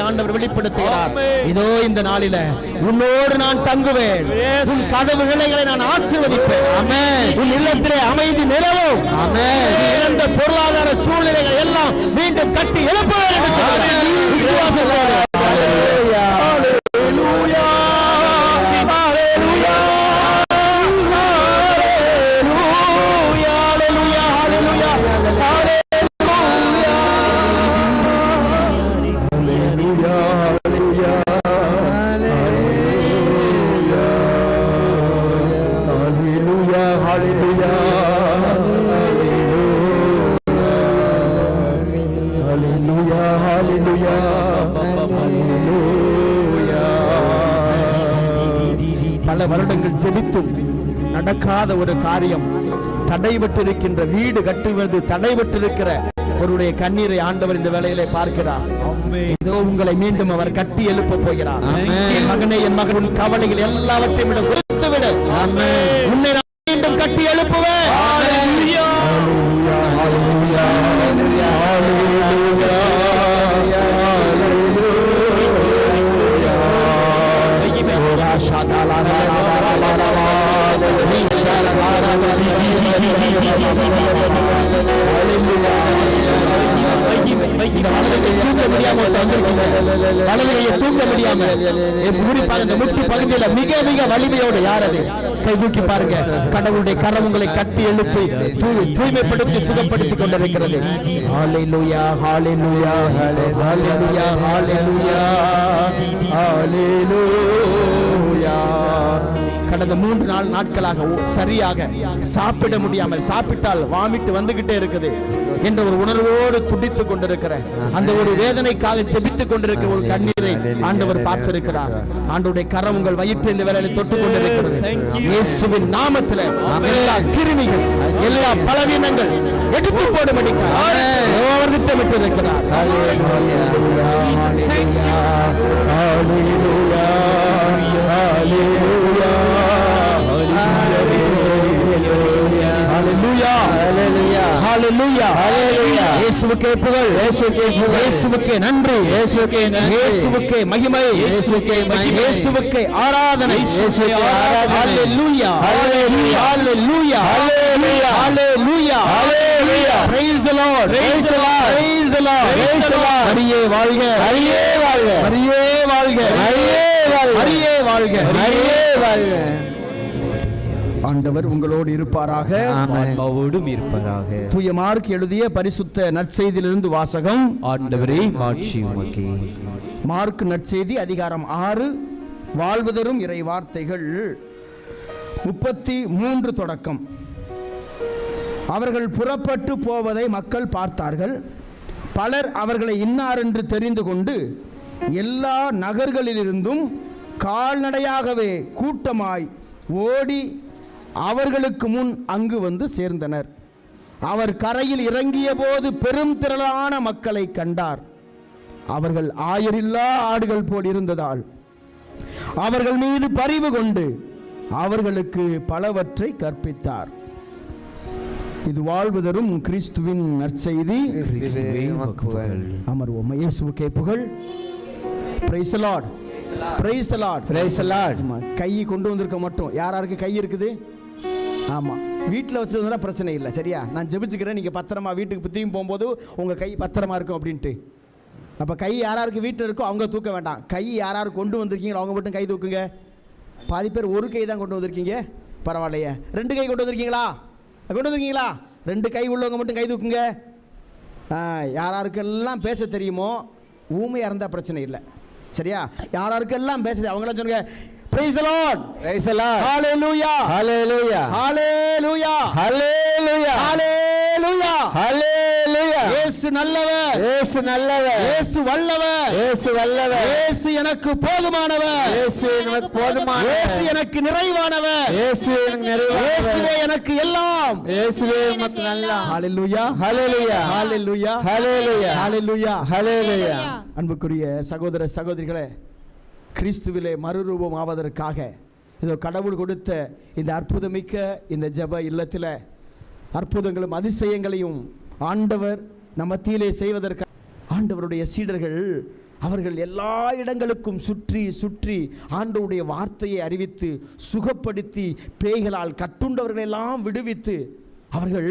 ஆண்டவர் வெளிப்படுத்துகிறார். இதோ இந்த நாளில உன்னோடு நான் தங்குவேன், உன் கதவுகளை நான் ஆசீர்வதிப்பேன். ஆமென். உன் இல்லத்திலே அமைதி நிலவும். ஆமென். இழந்த பொருளாதார சூழ்நிலைகள் எல்லாம் மீண்டும் கட்டி எழுப்புவேன் என்று சொல்கிறார். விசுவாசத்தோடு ஹalleluya ஹalleluya ஹalleluya ஹalleluya ஹalleluya ஹalleluya பல வருடங்கள் ஜெபித்தும் நடக்காத ஒரு காரியம், தடைபட்டிருக்கின்ற வீடு கட்டுவது தடைபட்டிருக்கிற அவருடைய கண்ணீரை ஆண்டவர் இந்த வேளையிலே பார்க்கிறார். இதோ உங்களை மீண்டும் அவர் கட்டி எழுப்ப போகிறார். மகனே, என் மகன் கவலைகள் எல்லாவற்றையும் விட கொடுத்து விடு. உன்னை மீண்டும் கட்டி எழுப்புவேன். தூக்க முடியாம முட்டு பகுதியில மிக மிக வலிமையோடு யார் அது கை தூக்கி பாருங்க. கடவுளுடைய கரம் உங்களை கட்டி எழுப்பி தூய்மைப்படுத்தி சுகப்படுத்திக் கொண்டிருக்கிறது. ஹalleluya ஹalleluya ஹalleluya ஹalleluya ஹalleluya. கடந்த 3-4 நாட்களாக சரியாக சாப்பிட முடியாமல், சாப்பிட்டால் வாமிட்டு வந்துகிட்டே இருக்குது என்ற ஒரு உணர்வோடு துடித்துக் கொண்டிருக்கிற அந்த ஒரு வேதனைக்காக செபித்துக் கொண்டிருக்கிற ஒரு கண்ணீரை ஆண்டவர் பார்த்திருக்கிறார். ஆண்டவருடைய கரம் உங்கள் வயிற்று இந்த வேளையில் தொட்டுக் கொண்டிருக்கிறது. இயேசுவின் நாமத்தில் எல்லா கிருமிகள், எல்லா பலவீனங்கள் எடுத்து போடும்படிக்காக அவர் திட்டமிட்டிருக்கிறார். இயேசுவுக்கே புகழ், இயேசுவுக்கே நன்றி, இயேசுவுக்கே மகிமை, இயேசுவுக்கே ஆராதனை. ஹalleluya hallelujah hallelujah hallelujah hallelujah. praise the lord, praise the lord, praise the lord, praise the lord. ஹரியே வாழ்க, ஹரியே வாழ்க, ஹரியே வாழ்க, ஹரியே வாழ்க, ஹரியே வாழ்க, ஹரியே வாழ்க. ஆண்டவர் உங்களோடு இருப்பாராக, ஆன்மாவோடும் இருப்பாராக. தூய மார்க் எழுதிய பரிசுத்த நற்செய்தியிலிருந்து வாசகம். ஆண்டவரே மாட்சி உமக்கே. மார்க் நற்செய்தி அதிகாரம் 6, வாழ்வுதரும் இறை வார்த்தைகள் 33 தொடக்கம். அவர்கள் புறப்பட்டு போவதை மக்கள் பார்த்தார்கள். பலர் அவர்களை இன்னார் என்று தெரிந்து கொண்டு எல்லா நகர்களிலிருந்தும் கால்நடையாகவே கூட்டமாய் ஓடி அவர்களுக்கு முன் அங்கு வந்து சேர்ந்தனர். அவர் கரையில் இறங்கிய போது பெரும் திரளான மக்களை கண்டார். அவர்கள் ஆயரில்லா ஆடுகள் போல் இருந்ததால் அவர்கள் மீது பரிவு கொண்டு அவர்களுக்கு பலவற்றை கற்பித்தார். இது வாழ்வுதரும் கிறிஸ்துவின் நற்செய்தி. அமர்வோம். இயேசுவுக்கே புகழ். Praise the Lord, praise the Lord, praise the Lord. கை கொண்டு வந்திருக்க மட்டும் யாராருக்கு கை இருக்குது? ஆமாம், வீட்டில் வச்சுருந்தா பிரச்சனை இல்லை. சரியா? நான் ஜெபிச்சுக்கிறேன், நீங்கள் பத்திரமா வீட்டுக்கு திரும்பி போகும்போது உங்கள் கை பத்திரமா இருக்கும் அப்படின்ட்டு. அப்போ கை யாராருக்கு வீட்டில் இருக்கோ அவங்க தூக்க வேண்டாம். கை யாராரு கொண்டு வந்திருக்கீங்களோ அவங்க மட்டும் கை தூக்குங்க. பாதி பேர் ஒரு கை தான் கொண்டு வந்திருக்கீங்க, பரவாயில்லையே. 2 கை கொண்டு வந்திருக்கீங்களா? கொண்டு வந்திருக்கீங்களா? 2 கை உள்ளவங்க மட்டும் கை தூக்குங்க. யாராருக்கெல்லாம் பேச தெரியுமோ, ஊமையாக இருந்தால் பிரச்சனை இல்லை. சரியா? யாராருக்கெல்லாம் பேசுது அவங்களாம் சொல்லுங்க. Praise the Lord, praise the Lord, hallelujah, hallelujah, hallelujah, hallelujah, hallelujah, hallelujah. இயேசு நல்லவர், இயேசு நல்லவர், இயேசு வல்லவர், இயேசு வல்லவர், இயேசு எனக்கு போதுமானவர், இயேசு எனக்கு போதுமானவர், இயேசு எனக்கு நிறைவானவர், இயேசு எனக்கு நிறைவானவர், இயேசுவே எனக்கு எல்லாம், இயேசுவே எனக்கு எல்லாம். hallelujah, hallelujah, hallelujah, hallelujah, hallelujah, hallelujah. அன்புக்குரிய சகோதர சகோதரிகளே, கிறிஸ்துவிலே மறுரூபம் ஆவதற்காக இதோ கடவுள் கொடுத்த இந்த அற்புதமிக்க இந்த ஜெப இல்லத்தில் அற்புதங்களும் அதிசயங்களையும் ஆண்டவர் நம்ம மத்தியிலே செய்வதற்கு ஆண்டவருடைய சீடர்கள் அவர்கள் எல்லா இடங்களுக்கும் சுற்றி சுற்றி ஆண்டவருடைய வார்த்தையை அறிவித்து சுகப்படுத்தி பேய்களால் கட்டுண்டவர்களெல்லாம் விடுவித்து அவர்கள்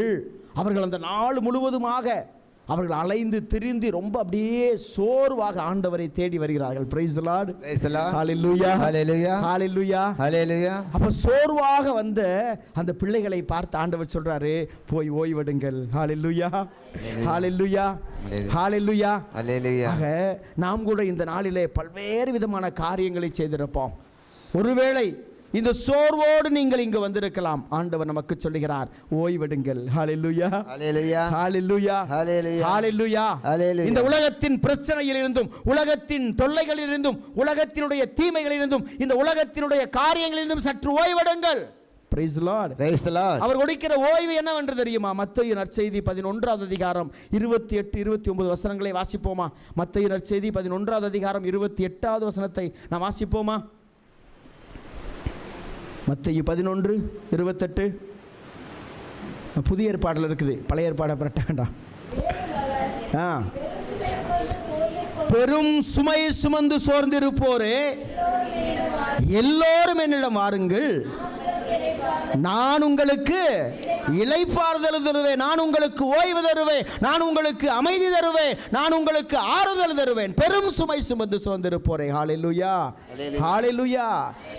அந்த நாள் முழுவதுமாக அவர்கள் அலைந்து திரிந்து ரொம்ப அப்படியே சோர்வாக ஆண்டவரை தேடி வருகிறார்கள். Praise the Lord, praise the Lord, hallelujah, hallelujah, hallelujah, hallelujah. அப்ப சோர்வாக வந்த அந்த பிள்ளைகளை பார்த்து ஆண்டவர் சொல்றாரு, போய் ஓய்வெடுங்கள். ஹalleluya, ஹalleluya, ஹalleluya, ஹalleluya. ஆக நாம் கூட இந்த நாளிலே பல்வேறு விதமான காரியங்களை செய்திருப்போம். ஒருவேளை இந்த சோர்வோடு நீங்கள் இங்கு வந்திருக்கலாம். ஆண்டவர் நமக்கு சொல்லுகிறார், ஓய்வெடுங்கள். ஹalleluya, ஹalleluya, ஹalleluya, ஹalleluya, ஹalleluya, ஹalleluya. இந்த உலகத்தின் பிரச்சனையிலிருந்தும், உலகத்தின் தொல்லைகளிலிருந்தும், உலகத்தினுடைய தீமைகளிலிருந்தும், இந்த உலகத்தினுடைய காரியங்களிலிருந்தும் சற்று ஓய்வெடுங்கள். Praise the Lord, praise the Lord. அவர் கொடுக்கிற ஓய்வு என்னவென்று தெரியுமா? மத்தேயு நற்செய்தி 11வது அதிகாரம் 28 29 வசனங்களை வாசிப்போமா? மத்தேயு நற்செய்தி 11வது அதிகாரம் 28வது வசனத்தை நாம் வாசிப்போமா? மத்தேயு 11:28. புதிய ஏற்பாட்டில் இருக்குது, பழைய ஏற்பாடை பரட்டாண்டா. பெரும் சுமை சுமந்து சோர்ந்திருப்போரே எல்லோரும் என்னிடம் வாருங்கள், நான் உங்களுக்கு இளைப்பாறுதல் தருவேன், நான் உங்களுக்கு ஓய்வு தருவேன், நான் உங்களுக்கு அமைதி தருவேன், நான் உங்களுக்கு ஆறுதல் தருவேன். பெரும் சுமை சுமந்து சோர்ந்திருப்போரே. ஹalleluya, ஹalleluya.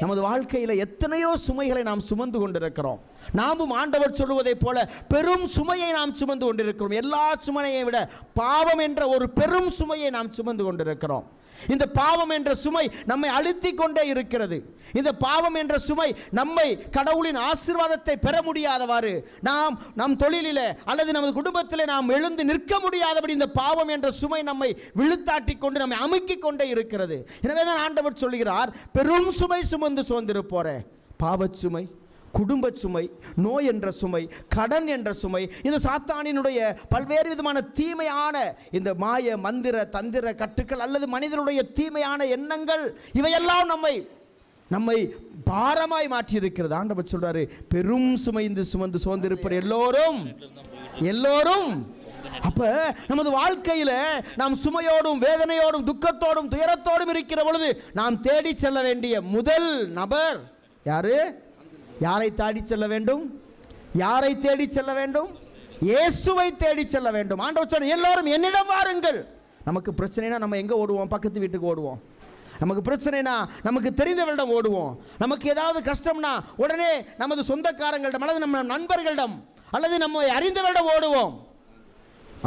நமது வாழ்க்கையில் எத்தனையோ சுமைகளை நாம் சுமந்து கொண்டிருக்கிறோம். நாமும் ஆண்டவர் சொல்லுவதை போல பெரும் சுமையை நாம் சுமந்து கொண்டிருக்கிறோம். எல்லா சுமையை விட பாவம் என்ற ஒரு பெரும் சுமையை நாம் சுமந்து கொண்டிருக்கிறோம். இந்த பாவம் என்ற சுமை நம்மை அழுத்திக் கொண்டே இருக்கிறது. இந்த பாவம் என்ற சுமை நம்மை கடவுளின் ஆசீர்வாதத்தை பெற முடியாதவாறு, நாம் நம் தொழிலிலே அல்லது நமது குடும்பத்திலே நாம் எழுந்து நிற்க முடியாதபடி இந்த பாவம் என்ற சுமை நம்மை விழுத்தாட்டி கொண்டு நம்மை அமுக்கிக் கொண்டே இருக்கிறது. எனவே தான் ஆண்டவர் சொல்கிறார், பெரும் சுமை சுமந்து சோர்ந்திருப்போரே, பாவச் சுமை, குடும்ப சுமை, நோய் என்ற சுமை, கடன் என்ற சுமை, இந்த சாத்தானினுடைய பல்வேறு விதமான தீமையான இந்த மாய மந்திர தந்திர கட்டுக்கள் அல்லது மனிதனுடைய தீமையான எண்ணங்கள், இவையெல்லாம் நம்மை பாரமாய் மாற்றி இருக்கிறது. ஆண்டவர் சொல்றாரு, பெரும் சுமைந்து சுமந்து சோர்ந்திருப்பவர் எல்லோரும். அப்ப நமது வாழ்க்கையில நாம் சுமையோடும் வேதனையோடும் துக்கத்தோடும் துயரத்தோடும் இருக்கிற பொழுது நாம் தேடி செல்ல வேண்டிய முதல் நபர் யாரு? யாரை தேடி செல்ல வேண்டும்? யாரை தேடி செல்ல வேண்டும்? இயேசுவை தேடி செல்ல வேண்டும். ஆண்டவர் சொன்னார், எல்லோரும் என்னிடம் வாருங்கள். நமக்கு பிரச்சனைனா நம்ம எங்க ஓடுவோம்? பக்கத்து வீட்டுக்கு ஓடுவோம். நமக்கு பிரச்சனைனா நமக்கு தெரிந்தவரிடம் ஓடுவோம். நமக்கு ஏதாவது கஷ்டம்னா உடனே நமது சொந்தக்காரங்களிடம் அல்லது நம்ம நண்பர்களிடம் அல்லது நம்ம அறிந்தவரிடம் ஓடுவோம்.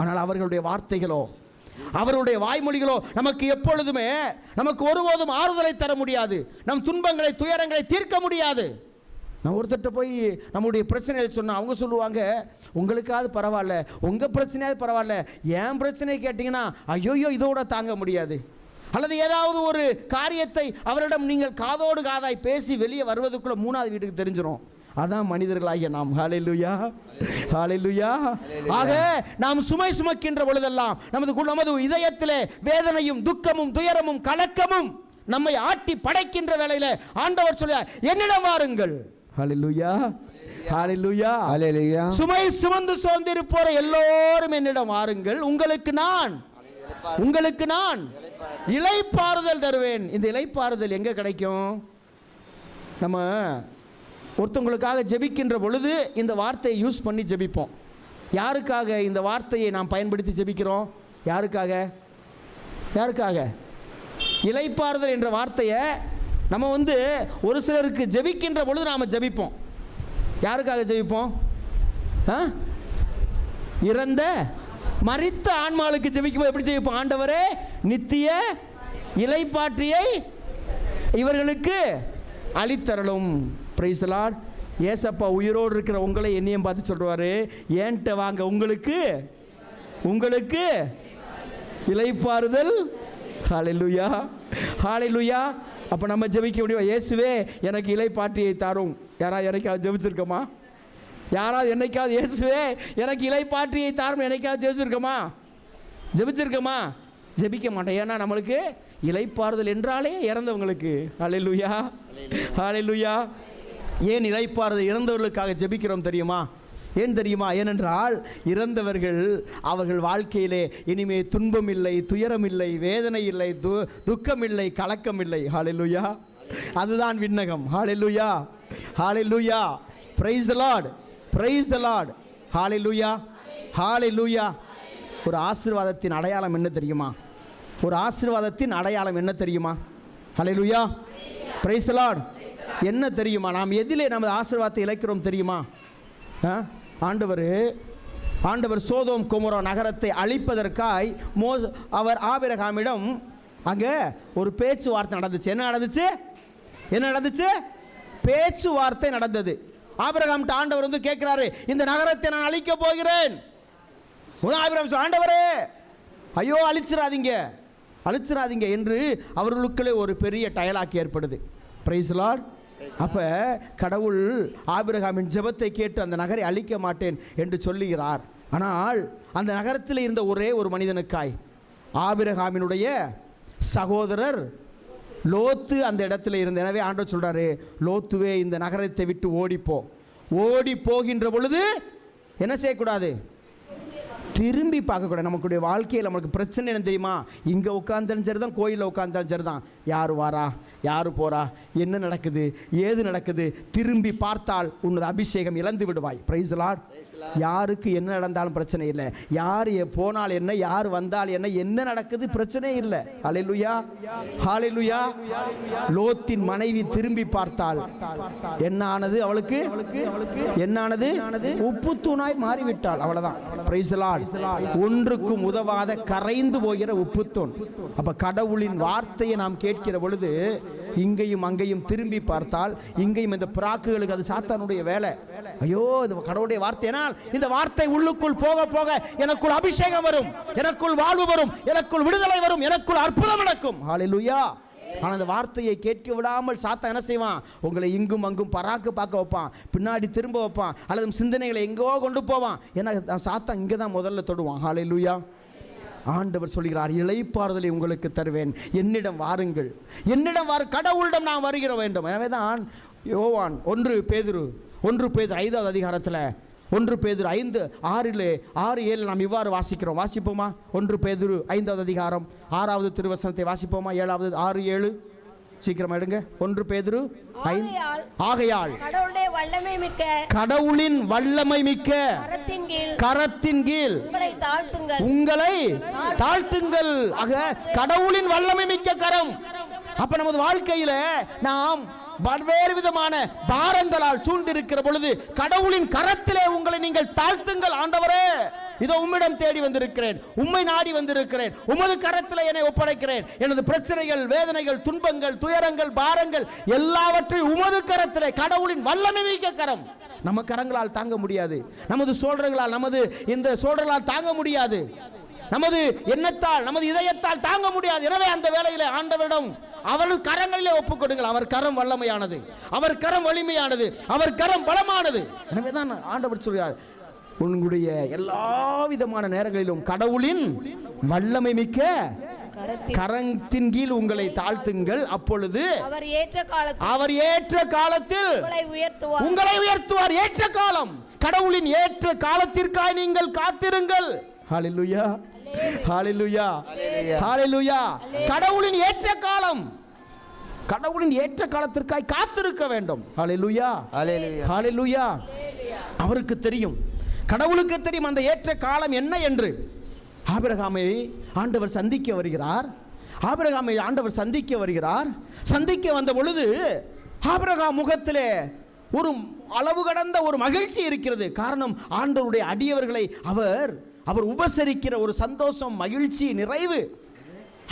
ஆனால் அவர்களுடைய வார்த்தைகளோ அவருடைய வாய்மொழிகளோ நமக்கு எப்பொழுதுமே, நமக்கு ஒருபோதும் ஆறுதலை தர முடியாது. நம் துன்பங்களை துயரங்களை தீர்க்க முடியாது. நான் ஒருத்தட்ட போய் நம்முடைய பிரச்சனையை சொன்னால் அவங்க சொல்லுவாங்க, உங்களுக்காவது பரவாயில்ல, உங்கள் பிரச்சனையாவது பரவாயில்ல, என் பிரச்சனையை கேட்டிங்கன்னா ஐயோயோ இதோட தாங்க முடியாது. அல்லது ஏதாவது ஒரு காரியத்தை அவரிடம் நீங்கள் காதோடு காதாய் பேசி வெளியே வருவதற்குள்ள மூணாவது வீட்டுக்கு தெரிஞ்சிடும். அதான் மனிதர்களாகிய நாம். ஹalleluya, ஹalleluya. ஆக நாம் சுமை சுமக்கின்ற பொழுதெல்லாம் நமது இதயத்திலே வேதனையும் துக்கமும் துயரமும் கலக்கமும் நம்மை ஆட்டி படைக்கின்ற வேளையில ஆண்டவர் சொல்றார், என்னிடம் வாருங்கள். ஹalleluya, ஹalleluya, ஹalleluya. சுமை சுமந்து சோர்ந்திருப்போர் எல்லோரும் என்னிடம் வாருங்கள், உங்களுக்கு நான் இளைப்பாறுதல் தருவேன். இந்த இளைப்பாறுதல் எங்க கிடைக்கும்? நம்ம ஒருத்தவங்களுக்காக ஜெபிக்கின்ற பொழுது இந்த வார்த்தையை யூஸ் பண்ணி ஜெபிப்போம். யாருக்காக இந்த வார்த்தையை நாம் பயன்படுத்தி ஜெபிக்கிறோம்? யாருக்காக? இளைப்பாறுதல் என்ற வார்த்தையை நம்ம ஒரு சிலருக்கு ஜெபிக்கின்ற பொழுது நாம் ஜெபிப்போம். யாருக்காக ஜெபிப்போம்? இறந்த மரித்த ஆன்மாளுக்கு ஜெபிக்கும்போது எப்படி ஜெபிப்போம்? ஆண்டவரே, நித்திய இளைப்பாற்றியை இவர்களுக்கு அளித்தரலும். Price the Lord. ஏசப்பா உயிரோடு இருக்கிற உங்களை என்னையும் பார்த்து சொல்றாரு, ஏன்ட்ட வாங்க, உங்களுக்கு இளைப்பாறுதல். ஹalleluya, ஹalleluya. அப்போ நம்ம ஜெபிக்க முடியும், இயேசுவே எனக்கு இளைப்பாற்றியை தாரும். யாராவது என்னைக்காவது ஜெபிச்சிருக்கோமா? யாராவது என்னைக்காவது இயேசுவே எனக்கு இளைப்பாற்றியை தாரும் என்னைக்காவது ஜெபிச்சிருக்கோமா? ஜெபிக்க மாட்டேன். ஏன்னா நம்மளுக்கு இளைப்பாறுதல் என்றாலே இறந்தவங்களுக்கு. ஹalleluya, ஹalleluya. ஏன் இளைப்பாறுதல் இறந்தவர்களுக்காக ஜெபிக்கிறோம் தெரியுமா? ஏன் தெரியுமா? ஏனென்றால் இறந்தவர்கள் அவர்கள் வாழ்க்கையிலே இனிமே துன்பம் இல்லை, துயரம் இல்லை, வேதனை இல்லை, துக்கம் இல்லை, கலக்கம் இல்லை. ஹல்லேலூயா. அதுதான் விண்ணகம். Hallelujah, hallelujah. Praise the Lord, praise the Lord. Hallelujah, hallelujah. ஒரு ஆசீர்வாதத்தின் அடையாளம் என்ன தெரியுமா? ஒரு ஆசீர்வாதத்தின் அடையாளம் என்ன தெரியுமா? ஹல்லேலூயா, பிரைஸ் தி லார்ட். என்ன தெரியுமா? நாம் எதிலே நமது ஆசீர்வாதத்தை இழைக்கிறோம் தெரியுமா? ஆண்டவர் சோதோம் கொமோரா நகரத்தை அழிப்பதற்காய் அவர் ஆபிரகாமிடம் அங்கே ஒரு பேச்சுவார்த்தை நடந்துச்சு. என்ன நடந்துச்சு? பேச்சுவார்த்தை நடந்தது. ஆபிரகாம் ஆண்டவர் வந்து கேட்கிறாரு, இந்த நகரத்தை நான் அழிக்க போகிறேன். ஆபிரகாம், ஆண்டவரே ஐயோ அழிச்சிராதீங்க என்று அவர்களுக்குள்ளே ஒரு பெரிய டயலாக் ஏற்படுது. Price the Lord. அப்போ கடவுள் ஆபிரகாமின் ஜெபத்தை கேட்டு அந்த நகரை அழிக்க மாட்டேன் என்று சொல்லுகிறார். ஆனால் அந்த நகரத்தில் இருந்த ஒரே ஒரு மனிதனுக்காய், ஆபிரகாமினுடைய சகோதரர் லோத்து அந்த இடத்துல இருந்த. எனவே ஆண்டவர் சொல்றாரு, லோத்துவே இந்த நகரத்தை விட்டு ஓடி போகின்ற பொழுது என்ன செய்யக்கூடாது? திரும்பி பார்க்கக்கூடாது. நமக்குடைய வாழ்க்கையில் நமக்கு பிரச்சனை என்ன தெரியுமா? இங்கே உட்காந்தாலும் சரி தான், கோயிலில் உட்காந்தாலும் சரி தான், யார் வாரா யார் போகிறா, என்ன நடக்குது ஏது நடக்குது, திரும்பி பார்த்தால் உன்னோட அபிஷேகம் இழந்து விடுவாய். Price the Lord. யாருக்கு என்ன நடந்தாலும் பிரச்சனை இல்லை, யார் போனால் என்ன, யார் வந்தால் என்ன நடக்குது பிரச்சனை இல்லை. ஹல்லேலூயா, ஹல்லேலூயா. லோத்தின் மனைவி திரும்பி பார்த்தால் என்ன ஆனது? அவளுக்கு என்ன ஆனது? உப்பு தூணாய் மாறிவிட்டாள். அவ்வளவுதான். Price the Lord. ஒன்றுக்கும் உதவாத கரைந்து போகிற உப்புத்தூண். அப்ப கடவுளின் வார்த்தையை நாம் கேட்கிற பொழுது இங்கேயும் அங்கேயும் திரும்பி பார்த்தால், இங்கேயும் இந்த பிராக்குகளுக்கு அது சாத்தானுடைய வேலை. ஐயோ, இந்த கடவுளுடைய வார்த்தையினால் இந்த வார்த்தை உள்ளுக்குள் போக போக எனக்குள் அபிஷேகம் வரும், எனக்குள் வாழ்வு வரும், எனக்குள் விடுதலை வரும், எனக்குள் அற்புதம் நடக்கும். ஹல்லேலூயா. ஆனால் அந்த வார்த்தையை கேட்க விடாமல் சாத்தான் என்ன செய்வான்? உங்களை இங்கும் அங்கும் பராக்கு பார்க்க வைப்பான், பின்னாடி திரும்ப வைப்பான், அல்லது சிந்தனைகளை எங்கோ கொண்டு போவான். ஏன்னா சாத்தான் இங்கே தான் முதல்ல தொடுவான். ஹல்லேலூயா. ஆண்டவர் சொல்கிறார், இளைப்பாறுதலை உங்களுக்கு தருவேன், என்னிடம் வாருங்கள், கடவுளிடம் நான் வருகிற வேண்டும். எனவே தான் யோவான் 1 பேதுரு 5வது அதிகாரத்தில் 1 பேதுரு 5:6-7 நாம் இவ்வாறு வாசிக்கிறோம். வாசிப்போமா? 1 பேதுரு 5வது அதிகாரம் 6வது திருவசனத்தை வாசிப்போமா? 7வது 6-7 சீக்கிரமா எடுங்க. 1 பேதுரு 5. ஆகையால் கடவுளின் வல்லமை மிக்க கரத்தின் கீழ் உங்களை தாழ்த்துங்கள். ஆக கடவுளின் வல்லமை மிக்க கரம். அப்ப நமது வாழ்க்கையில நாம் பல்வேறு விதமான பாரங்களால் சூழ்ந்திருக்கிற பொழுது கடவுளின் கரத்திலே உங்களை நீங்கள் தாழ்த்துங்கள். ஆண்டவரே, இதோ உம்மிடம் தேடி வந்திருக்கிறேன், உம்மை நாடி வந்திருக்கிறேன், உமது கரத்தில் என்னை ஒப்படைக்கிறேன். எனது பிரச்சனைகள், வேதனைகள், துன்பங்கள், துயரங்கள், பாரங்கள் எல்லாவற்றையும் உமது கரத்திலே. கடவுளின் வல்லமை மிக்க கரம். நம்ம கரங்களால் தாங்க முடியாது, நமது சோழர்களால், நமது இந்த சோழர்களால் தாங்க முடியாது, நமது எண்ணத்தால், நமது இதயத்தால் தாங்க முடியாது. எனவே அந்த வேளையிலே ஆண்டவரிடம் அவர்கள் கரங்களிலே ஒப்புக் கொடுங்கள். அவர் கரம் வல்லமையானது, அவர் கரம் வலிமையானது, அவர் கரம் பலமானது. எனவே தான் ஆண்டவர் சொல்கிறார், உங்களுடைய எல்லா விதமான நேரங்களிலும் கடவுளின் வல்லமை மிக்க கரத்தின் கீழ் உங்களை தாழ்த்துங்கள். அப்பொழுது அவர் ஏற்ற காலத்தில் உங்களை உயர்த்துவார். ஏற்ற காலம், கடவுளின் ஏற்ற காலத்திற்காக நீங்கள் காத்திருங்கள். ஹல்லேலூயா, ஹல்லேலூயா, ஹல்லேலூயா. கடவுளின் ஏற்ற காலம், கடவுளின் ஏற்ற காலத்திற்காக காத்திருக்க வேண்டும். ஹல்லேலூயா, ஹல்லேலூயா. அவருக்கு தெரியும், கடவுளுக்கு தெரியும் அந்த ஏற்ற காலம் என்ன என்று. ஆபிரகாமை ஆண்டவர் சந்திக்க வருகிறார். சந்திக்க வந்த பொழுது ஆபிரகாம் முகத்திலே ஒரு அளவு கடந்த ஒரு மகிழ்ச்சி இருக்கிறது. காரணம், ஆண்டவருடைய அடியவர்களை அவர் உபசரிக்கிற ஒரு சந்தோஷம், மகிழ்ச்சி, நிறைவு.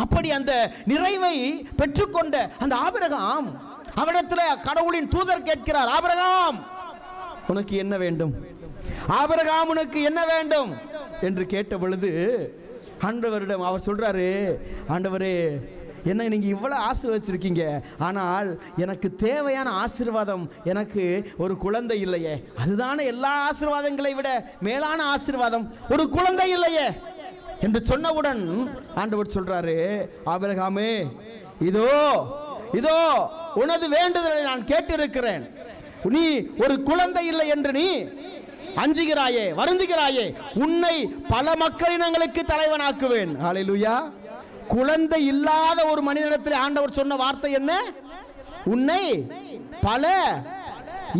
அப்படி அந்த நிறைவை பெற்றுக்கொண்ட அந்த ஆபிரகாம் அவரிடத்தில் கடவுளின் தூதர் கேட்கிறார், ஆபிரகாம் உனக்கு என்ன வேண்டும்? ஆபிரகாம் உனக்கு என்ன வேண்டும் என்று கேட்ட பொழுது ஆண்டவரிடம் அவர் சொல்றாரு, ஆண்டவரே, என்ன நீங்க இவ்வளவு ஆசீர்வதிச்சிருக்கீங்க, ஆனால் எனக்கு தேவையான ஆசீர்வாதம் எனக்கு ஒரு குழந்தை இல்லையே. அதுதானே எல்லா ஆசீர்வாதங்களை விட மேலான ஆசீர்வாதம், ஒரு குழந்தை இல்லையே என்று சொன்னவுடன் ஆண்டவர் சொல்றாரு, ஆபிரகாமே, இதோ இதோ உனது வேண்டுதலை நான் கேட்டிருக்கிறேன். நீ ஒரு குழந்தை இல்லை என்று நீ அஞ்சுகிறாயே, வருந்துகிறாயே, உன்னை பல மக்களினங்களுக்கு தலைவனாக்குவேன். ஹல்லேலூயா. குழந்தை இல்லாத ஒரு மனிதனிடத்தில் ஆண்டவர் சொன்ன வார்த்தை என்ன? உன்னை பல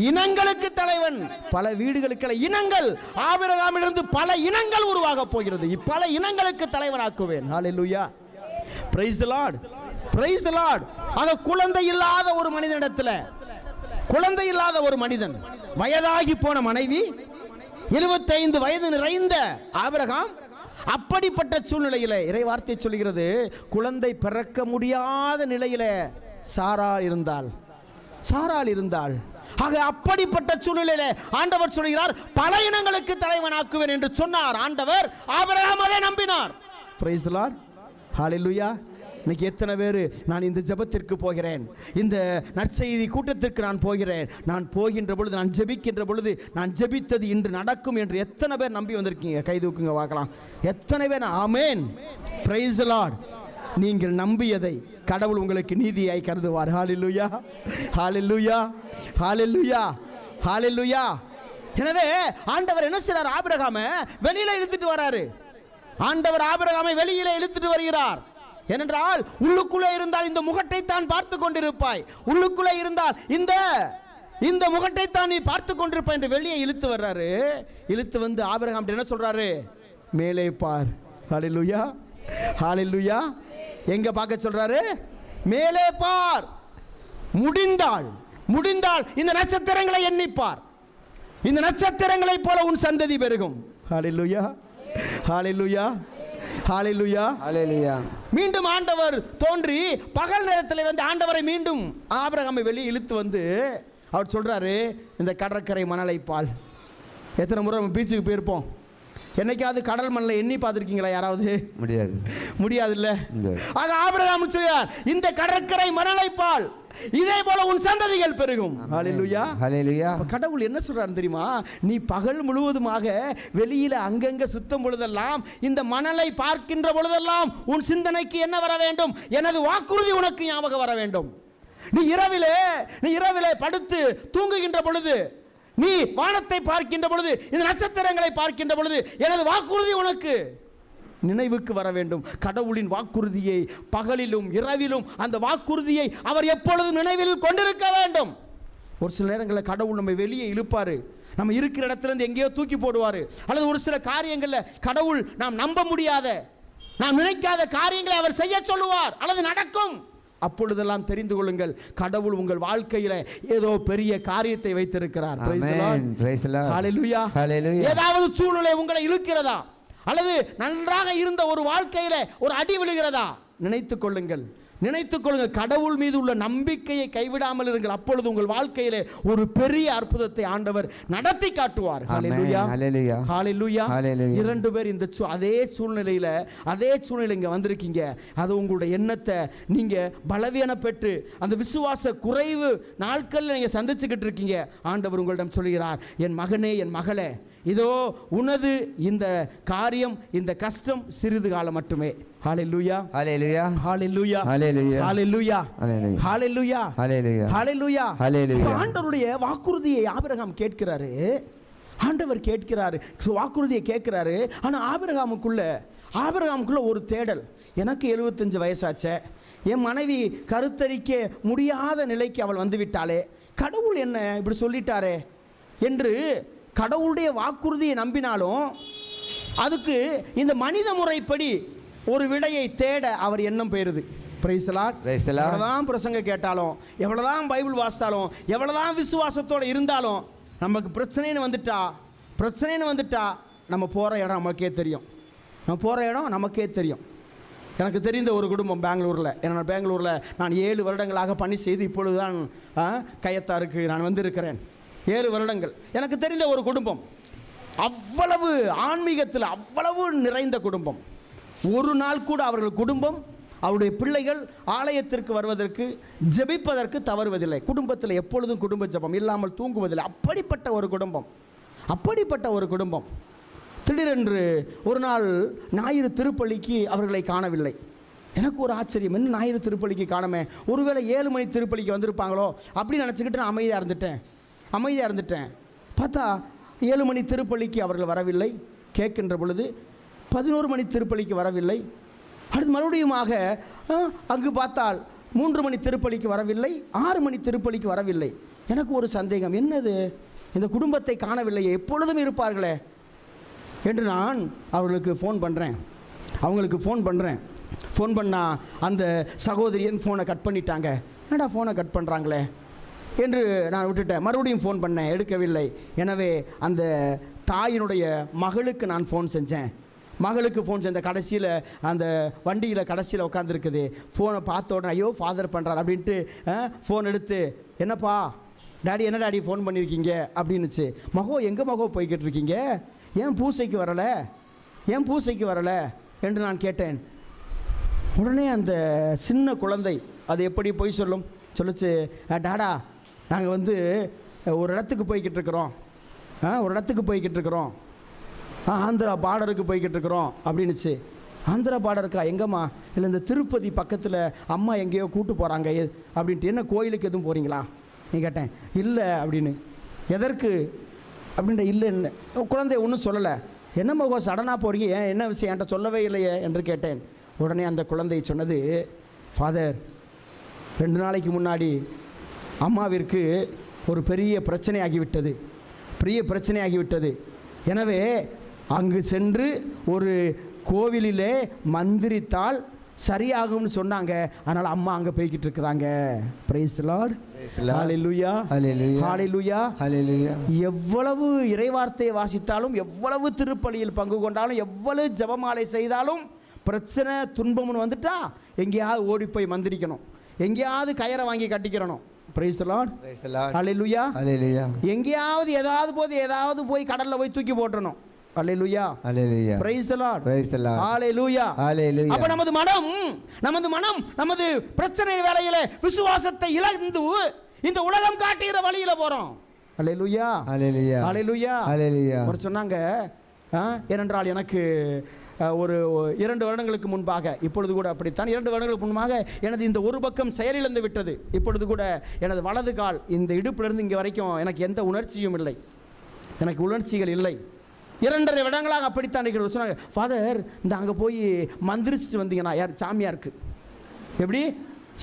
இனங்களுக்கு தலைவன். பல வீடுகளுக்கு இனங்கள், ஆபிரகாமிலிருந்து பல இனங்கள் உருவாக போகிறது. பல இனங்களுக்கு தலைவனாக்குவேன். Hallelujah. Praise the Lord, praise the Lord. ஆக குழந்தை இல்லாத ஒரு மனிதனிடத்தில், குழந்தை இல்லாத ஒரு மனிதன், வயதாகி போன மனைவி, 75 வயது நிறைந்த ஆபிரகாம், அப்படிப்பட்ட சூழ்நிலையில் இறை வார்த்தை சொல்கிறது, குழந்தை பிறக்க முடியாத நிலையில் சாராள் இருந்தாள், சாராள் இருந்தாள். ஆக அப்படிப்பட்ட சூழ்நிலையில் ஆண்டவர் சொல்கிறார், பல இனங்களுக்கு தலைவனாக்குவேன் என்று சொன்னார் ஆண்டவர். ஆபிரகாம் அதை நம்பினார். Praise the Lord. ஹல்லேலூயா. இன்னைக்கு எத்தனை பேர் நான் இந்த ஜெபத்திற்கு போகிறேன், இந்த நற்செய்தி கூட்டத்திற்கு நான் போகிறேன், நான் போகின்ற பொழுது, நான் ஜெபிக்கின்ற பொழுது, நான் ஜெபித்தது இன்று நடக்கும் என்று எத்தனை பேர் நம்பி வந்திருக்கீங்க? கை தூக்குங்க பார்க்கலாம். எத்தனை பேர்? ஆமென். Praise the Lord. நீங்கள் நம்பியதை கடவுள் உங்களுக்கு நீதியாய் கருதுவார். ஹல்லேலூயா, ஹல்லேலூயா, ஹல்லேலூயா, ஹல்லேலூயா. எனவே ஆண்டவர் என்ன செய்றார்? ஆபிரகாமை வெளியில இழுத்துட்டு வராரு. ஆண்டவர் ஆபிரகாமை வெளியில இழுத்துட்டு வருகிறார். ஏனென்றால் உள்ளுக்குள்ளே இருந்தால் இந்த முகத்தை தான் பார்த்து கொண்டிருப்பாய், உள்ளுக்குள்ளே இருந்தால் இந்த முகத்தை தான் நீ பார்த்து கொண்டிருப்பாய் என்று வெளியே இழுத்து வர்றாரு. இழுத்து வந்து ஆபிரகாம் என்ன சொல்றாரு? மேலே பார். ஹல்லேலூயா, ஹல்லேலூயா. எங்க பார்க்க சொல்றாரு? மேலே பார். முடிந்தால் இந்த நட்சத்திரங்களை எண்ணிப்பார். இந்த நட்சத்திரங்களை போல உன் சந்ததி பெருகும். ஹல்லேலூயா, ஹல்லேலூயா, ஹல்லேலூயா, ஹல்லேலூயா. மீண்டும் ஆண்டவர் தோன்றி பகல் நேரத்தில் வந்து ஆண்டவரை மீண்டும் ஆபிரகாமை வெளியே இழுத்து வந்து அவர் சொல்றாரு, இந்த கடற்கரை மணலை பால். எத்தனை முறை நம்ம பீச்சுக்கு போயிருப்போம்? என்னைக்காவது கடல் மணலை எண்ணி பார்த்துருக்கீங்களா யாராவது? முடியாது, முடியாதுல்ல. ஆக ஆபிரகாம் சொல்றார், இந்த கடற்கரை மணலை பால், இதே போல உன் சந்ததிகள் பெருகும். ஹல்லேலூயா, ஹல்லேலூயா. கடவுள் என்ன சொல்றாரு தெரியுமா? நீ பகல் முழுவதுமாக வெளியில அங்கங்க சுத்தம் பொழுதெல்லாம், இந்த மணலை பார்க்கின்ற பொழுதெல்லாம் உன் சிந்தனைக்கு என்ன வர வேண்டும்? எனது வாக்குறுதி உனக்கு ஞாபகம் வர வேண்டும். நீ இரவிலே படுத்து தூங்குகின்ற பொழுது, நீ வானத்தை பார்க்கின்ற பொழுது, இந்த நட்சத்திரங்களை பார்க்கின்ற பொழுது, எனது வாக்குறுதி உனக்கு நினைவுக்கு வர வேண்டும். கடவுளின் வாக்குறுதியை பகலிலும் இரவிலும் அந்த வாக்குறுதியை அவர் எப்பொழுதும் நினைவில் கொண்டிருக்க வேண்டும். ஒரு சில நேரங்களில் கடவுள் நம்ம வெளியே இழுப்பாரு, நம்ம இருக்கிற இடத்துல இருந்து எங்கேயோ தூக்கி போடுவார். அல்லது ஒரு சில காரியங்களில் கடவுள் நாம் நம்ப முடியாத, நாம் நினைக்காத காரியங்களை அவர் செய்ய சொல்லுவார், அல்லது நடக்கும். அப்பொழுதெல்லாம் தெரிந்து கொள்ளுங்கள், கடவுள் உங்கள் வாழ்க்கையில ஏதோ பெரிய காரியத்தை வைத்திருக்கிறார். ஹல்லேலூயா, ஹல்லேலூயா. ஏதாவது சூழ்நிலை உங்களை இழுக்கிறதா, அல்லது நன்றாக இருந்த ஒரு வாழ்க்கையில ஒரு அடி விழுகிறதா, நினைத்துக் கொள்ளுங்கள், கடவுள் மீது உள்ள நம்பிக்கையை கைவிடாமல் இருங்கள். அப்பொழுது உங்கள் வாழ்க்கையிலே ஒரு பெரிய அற்புதத்தை ஆண்டவர் நடத்தி காட்டுவார். ஹல்லேலூயா, ஹல்லேலூயா, ஹல்லேலூயா. இரண்டு பேர் இந்த அதே சூழ்நிலையில இங்க வந்திருக்கீங்க. அது உங்களுடைய எண்ணத்தை நீங்க பலவீனப்பட்டு அந்த விசுவாச குறைவு நாட்களில் நீங்க சந்திச்சுக்கிட்டு இருக்கீங்க. ஆண்டவர் உங்களிடம் சொல்கிறார், என் மகனே, என் மகளே, இதோ உனது இந்த காரியம், இந்த கஷ்டம் சிறிது காலம் மட்டுமே. ஹல்லேலூயா, hallelujah, hallelujah, hallelujah, hallelujah, hallelujah, hallelujah, ஹல்லேலூயா. ஆண்டவருடைய வாக்குறுதியை ஆபிரகாம் கேட்கிறாரு. ஆண்டவர் கேட்கிறாரு, வாக்குறுதியை கேட்கிறாரு. ஆனா ஆபிரகாமுக்குள்ள ஒரு தேடல். எனக்கு 75 வயசாச்சே, என் மனைவி கருத்தரிக்க முடியாத நிலைக்கு அவள் வந்து விட்டாளே, கடவுள் என்ன இப்படி சொல்லிட்டாரே என்று கடவுளுடைய வாக்குறுதியை நம்பினாலும் அதுக்கு இந்த மனித முறைப்படி ஒரு விடையை தேட அவர் எண்ணம் போயிருது. Price the Lord. எவ்வளவுதான் பிரசங்க கேட்டாலும், எவ்வளவுதான் பைபிள் வாசித்தாலும், எவ்வளவுதான் விசுவாசத்தோட இருந்தாலும், நமக்கு பிரச்சனைன்னு வந்துட்டா நம்ம போற இடம் நமக்கே தெரியும். எனக்கு தெரிந்த ஒரு குடும்பம் பெங்களூரில் நான் 7 வருடங்களாக பணி செய்து இப்பொழுதுதான் கயத்தாருக்கு நான் வந்திருக்கிறேன். 7 வருடங்கள். எனக்கு தெரிந்த ஒரு குடும்பம், அவ்வளவு ஆன்மீகத்தில் அவ்வளவு நிறைந்த குடும்பம். ஒரு நாள் கூட அவர்கள் குடும்பம், அவருடைய பிள்ளைகள் ஆலயத்திற்கு வருவதற்கு, ஜெபிப்பதற்கு தவறுவதில்லை. குடும்பத்தில் எப்பொழுதும் குடும்ப ஜெபம் இல்லாமல் தூங்குவதில்லை. அப்படிப்பட்ட ஒரு குடும்பம் திடீரென்று ஒரு நாள் ஞாயிறு திருப்பலிக்கு அவர்களை காணவில்லை. எனக்கு ஒரு ஆச்சரியம், என்ன ஞாயிறு திருப்பலிக்கு காணமே, ஒருவேளை 7 மணி திருப்பலிக்கு வந்திருப்பாங்களோ அப்படின்னு நினச்சிக்கிட்டு நான் அமைதியாக இருந்துட்டேன். பார்த்தா 7 மணி திருப்பலிக்கு அவர்கள் வரவில்லை. கேட்கின்ற பொழுது 11 மணி திருப்பலிக்கு வரவில்லை. அடுத்து மறுபடியுமாக அங்கு பார்த்தால் 3 மணி திருப்பலிக்கு வரவில்லை, 6 மணி திருப்பலிக்கு வரவில்லை. எனக்கு ஒரு சந்தேகம், என்னது இந்த குடும்பத்தை காணவில்லையே, எப்பொழுதும் இருப்பார்களே என்று நான் அவர்களுக்கு ஃபோன் பண்ணுறேன். அவங்களுக்கு ஃபோன் பண்ணுறேன். ஃபோன் பண்ணால் அந்த சகோதரியன் ஃபோனை கட் பண்ணிட்டாங்க. என்னடா ஃபோனை கட் பண்ணுறாங்களே என்று நான் விட்டுட்டேன். மறுபடியும் ஃபோன் பண்ணேன், எடுக்கவில்லை. எனவே அந்த தாயினுடைய மகளுக்கு நான் ஃபோன் செஞ்சேன். மகளுக்கு ஃபோன் செஞ்ச கடைசியில் அந்த வண்டியில் கடைசியில் உட்காந்துருக்குது. ஃபோனை பார்த்த உடனே ஐயோ ஃபாதர் பண்ணுறார் அப்படின்ட்டு ஃபோன் எடுத்து, என்னப்பா டாடி, என்ன டாடி ஃபோன் பண்ணியிருக்கீங்க அப்படின்னுச்சு. மகோ எங்கே மகோ போய்கிட்டு இருக்கீங்க, ஏன் பூசைக்கு வரலை, ஏன் பூசைக்கு வரலை என்று நான் கேட்டேன். உடனே அந்த சின்ன குழந்தை அது எப்படி போய் சொல்லுச்சு, டாடா நாங்கள் ஒரு இடத்துக்கு போய்கிட்டு இருக்கிறோம், ஆந்திரா பார்டருக்கு போய்கிட்டு இருக்கிறோம் அப்படின்னுச்சு. ஆந்திரா பார்டருக்கா, எங்கம்மா? இல்லை இந்த திருப்பதி பக்கத்தில் அம்மா எங்கேயோ கூட்டு போகிறாங்க அப்படின்ட்டு. என்ன கோயிலுக்கு எதுவும் போகிறீங்களா நீ கேட்டேன். இல்லை அப்படின்னு. எதற்கு அப்படின்ற இல்லைன்னு. குழந்தை ஒன்றும் சொல்லலை. என்ன மகோ சடனாக போகிறீங்க, ஏன் என்ன விஷயம் என்கிட்ட சொல்லவே இல்லையே என்று கேட்டேன். உடனே அந்த குழந்தை சொன்னது, ஃபாதர் 2 நாளைக்கு முன்னாடி அம்மாவிற்கு ஒரு பெரிய பிரச்சனையாகிவிட்டது. எனவே அங்கு சென்று ஒரு கோவிலிலே மந்திரித்தால் சரியாகும்னு சொன்னாங்க. அதனால் அம்மா அங்கே போய்கிட்டு இருக்கிறாங்க. Praise the Lord. Hallelujah, hallelujah, hallelujah. எவ்வளவு இறைவார்த்தையை வாசித்தாலும், எவ்வளவு திருப்பலியில் பங்கு கொண்டாலும், எவ்வளவு ஜெபமாலை செய்தாலும் பிரச்சனை துன்பம்னு வந்துட்டா எங்கேயாவது ஓடி போய் மந்திரிக்கணும், எங்கேயாவது கயிறை வாங்கி கட்டிக்கிறணும். பிரைஸ் தி லார்ட், ஹல்லேலூயா, ஹல்லேலூயா. எங்கேயாவது ஏதாவது போய் கடல்ல போய் தூக்கி போட்டுறணும். Hallelujah, hallelujah. Praise the Lord, praise the Lord. Hallelujah, hallelujah. அப்ப நமது மனம் நமது பிரச்சனை வேளையிலே விசுவாசத்தை இழந்து இந்த உலகம் காட்டுகிற வழியில போறோம். ஹல்லேலூயா, ஹல்லேலூயா, ஹல்லேலூயா, ஹல்லேலூயா. ஒரு சொன்னாங்க, ஏனென்றால் எனக்கு ஒரு 2 வருடங்களுக்கு முன்பாக, இப்பொழுது கூட அப்படித்தான், 2 வருடங்களுக்கு முன்பாக எனது இந்த ஒரு பக்கம் செயலிழந்து விட்டது. இப்பொழுது கூட எனது வலது கால் இந்த இடுப்பிலிருந்து இங்கே வரைக்கும் எனக்கு எந்த உணர்ச்சியும் இல்லை, எனக்கு உணர்ச்சிகள் இல்லை. 2.5 வருடங்களாக அப்படித்தான் சொன்னாங்க. ஃபாதர் இந்த அங்கே போய் மந்திரிச்சிட்டு வந்தீங்கன்னா, யார் சாமியாருக்கு, எப்படி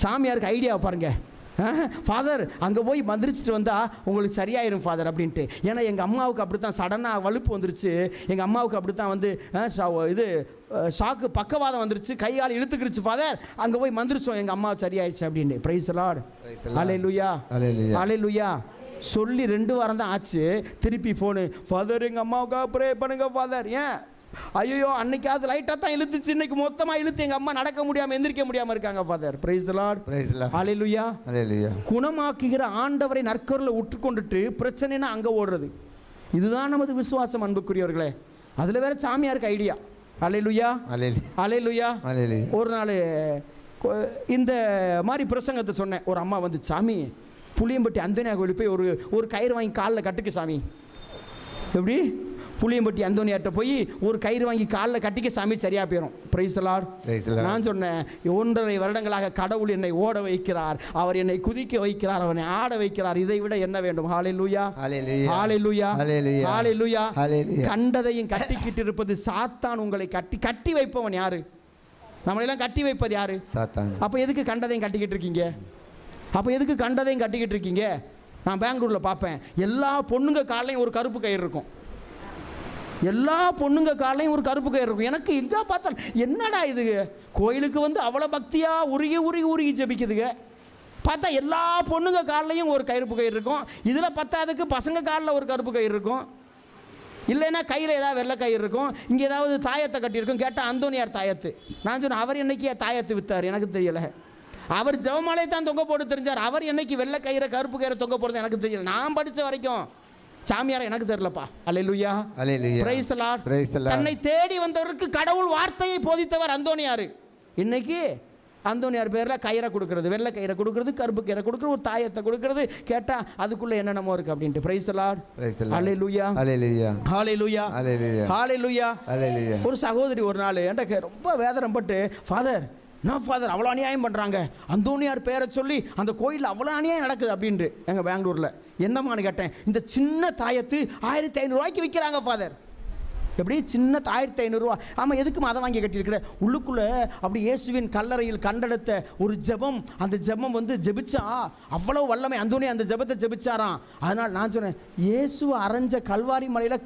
சாமியாருக்கு ஐடியா பாருங்க, ஃபாதர் அங்கே போய் மந்திரிச்சிட்டு வந்தால் உங்களுக்கு சரியாயிரும் ஃபாதர் அப்படின்ட்டு. ஏன்னா எங்கள் அம்மாவுக்கு அப்படி தான் சடனாக வலுப்பு வந்துருச்சு. எங்கள் அம்மாவுக்கு அப்படி தான் இது ஷாக்கு பக்கவாதம் வந்துருச்சு, கையால் இழுத்துக்கிருச்சு ஃபாதர், அங்கே போய் மந்திரிச்சோம், எங்கள் அம்மா சரியாயிடுச்சு அப்படின்னு. பிரைஸ் தி லார்ட், ஹல்லேலூயா, ஹல்லேலூயா. சொல்லி 2 வாரம் தான் ஆச்சு. திருப்பி ஃபோனு, ஃபாதர் எங்கள் அம்மாவுக்காக ப்ரே பண்ணுங்க ஃபாதர். ஏன்? ஐயோ அன்னைக்காவது லைட்டாக தான் இழுத்துச்சு, இன்னைக்கு மொத்தமாக இழுத்து எங்கள் அம்மா நடக்க முடியாமல் எந்திரிக்க முடியாமல் இருக்காங்க father. Praise the Lord, praise the Lord, hallelujah, hallelujah. குணமாக்குகிற ஆண்டவரை நற்கருளை உற்றுக்கொண்டுட்டு பிரச்சனைனா அங்கே ஓடுறது. இதுதான் நமது விசுவாசம் அன்புக்குரியவர்களே. அதில் வேற சாமியாருக்கு ஐடியா. ஹல்லேலூயா, ஹல்லேலூயா, ஹல்லேலூயா. ஒரு நாள் இந்த மாதிரி பிரசங்கத்தை சொன்னேன். ஒரு அம்மா வந்து, சாமி புளியம்பட்டி அந்தோனியார் கோயில் போய் ஒரு கயிறு வாங்கி காலில் கட்டுக்கு சாமி. எப்படி? புளியம்பட்டி அந்தோனியார்ட்ட போய் ஒரு கயிறு வாங்கி காலில் கட்டிக்க சாமி, சரியாக போயிடும். Price the Lord. நான் சொன்னேன், 1.5 வருடங்களாக கடவுள் என்னை ஓட வைக்கிறார், அவர் என்னை குதிக்க வைக்கிறார், அவனை ஆட வைக்கிறார், இதை விட என்ன வேண்டும்? ஹல்லேலூயா, ஹல்லேலூயா, ஹல்லேலூயா. கண்டதையும் கட்டிக்கிட்டு இருப்பது சாத்தான். உங்களை கட்டி வைப்பவன் யாரு? நம்மளெல்லாம் கட்டி வைப்பது யாரு? சாத்தான். அப்போ எதுக்கு கண்டதையும் கட்டிக்கிட்டு இருக்கீங்க? நான் பெங்களூரில் பார்ப்பேன், எல்லா பொண்ணுங்க காலையும் ஒரு கருப்பு கயிறு இருக்கும். எனக்கு எங்கே பார்த்தாலும் என்னடா இது, கோயிலுக்கு வந்து அவ்வளோ பக்தியாக உருகி ஜபிக்குதுங்க. பார்த்தா எல்லா பொண்ணுங்க காலையும் ஒரு கருப்பு கயிறு இருக்கும். இதில் பத்தாவதுக்கு பசங்க காலில் ஒரு கருப்பு கயிறு இருக்கும், இல்லைன்னா கையில் ஏதாவது வெள்ளை கயிறு இருக்கும், இங்கே ஏதாவது தாயத்தை கட்டியிருக்கும். கேட்டால் அந்தோனியார் தாயத்து. நான் சொன்னேன், அவர் என்னைக்கு தாயத்து விற்றார் எனக்கு தெரியலை. அவர் ஜெபமாலை தான் தொங்க போட்டு தெரிஞ்சார். அவர் என்னைக்கு வெள்ளை கயிறை கருப்பு கயிறை தொங்க போடுறது எனக்கு தெரியல. நான் படித்த வரைக்கும் சாமியாரை எனக்கு தெரியலப்பா. Alleluia, alleluia, praise the Lord, praise the Lord. தன்னை தேடி வந்தவருக்கு கடவுள் வார்த்தையை போதித்தவர் அந்தோனியார். இன்னைக்கு அந்தோனியார் பேரில் கயிறை கொடுக்கறது, வெள்ளை கயிறை கொடுக்கறது, கருப்பு கயிறை கொடுக்கறது, ஒரு தாயத்தை கொடுக்கறது. கேட்டால் அதுக்குள்ளே என்னென்னமோ இருக்குது அப்படின்ட்டு. Praise the Lord, praise the Lord, alleluia, alleluia, hallelujah, hallelujah, hallelujah, hallelujah. ஒரு சகோதரி ஒரு நாள் என்கிட்ட ரொம்ப வேதனைப்பட்டு, ஃபாதர் நான் ஃபாதர் அவ்வளோ அநியாயம் பண்ணுறாங்க, அந்தோனியார் பேரை சொல்லி அந்த கோயிலில் அவ்வளோ அநியாயம் நடக்குது அப்படின்ட்டு எங்கள் பெங்களூரில். என்னம்மான்னு கேட்டேன். இந்த சின்ன தாயத்து 1500 ரூபாய்க்கு விற்கிறாங்க ஃபாதர். எப்படி சின்ன 1500 ரூபா? ஆமாம், எதுக்குமா அதை வாங்கி கட்டியிருக்கிற? உள்ளுக்குள்ளே அப்படி இயேசுவின் கல்லறையில் கண்டெடுத்த ஒரு ஜெபம், அந்த ஜெபம் வந்து ஜெபிச்சா அவ்வளோ வல்லமை. அந்தோனி அந்த ஜெபத்தை ஜெபிச்சாராம். அதனால் நான் சொன்னேன், இயேசுவை அரைஞ்ச கல்வாரி மலையில்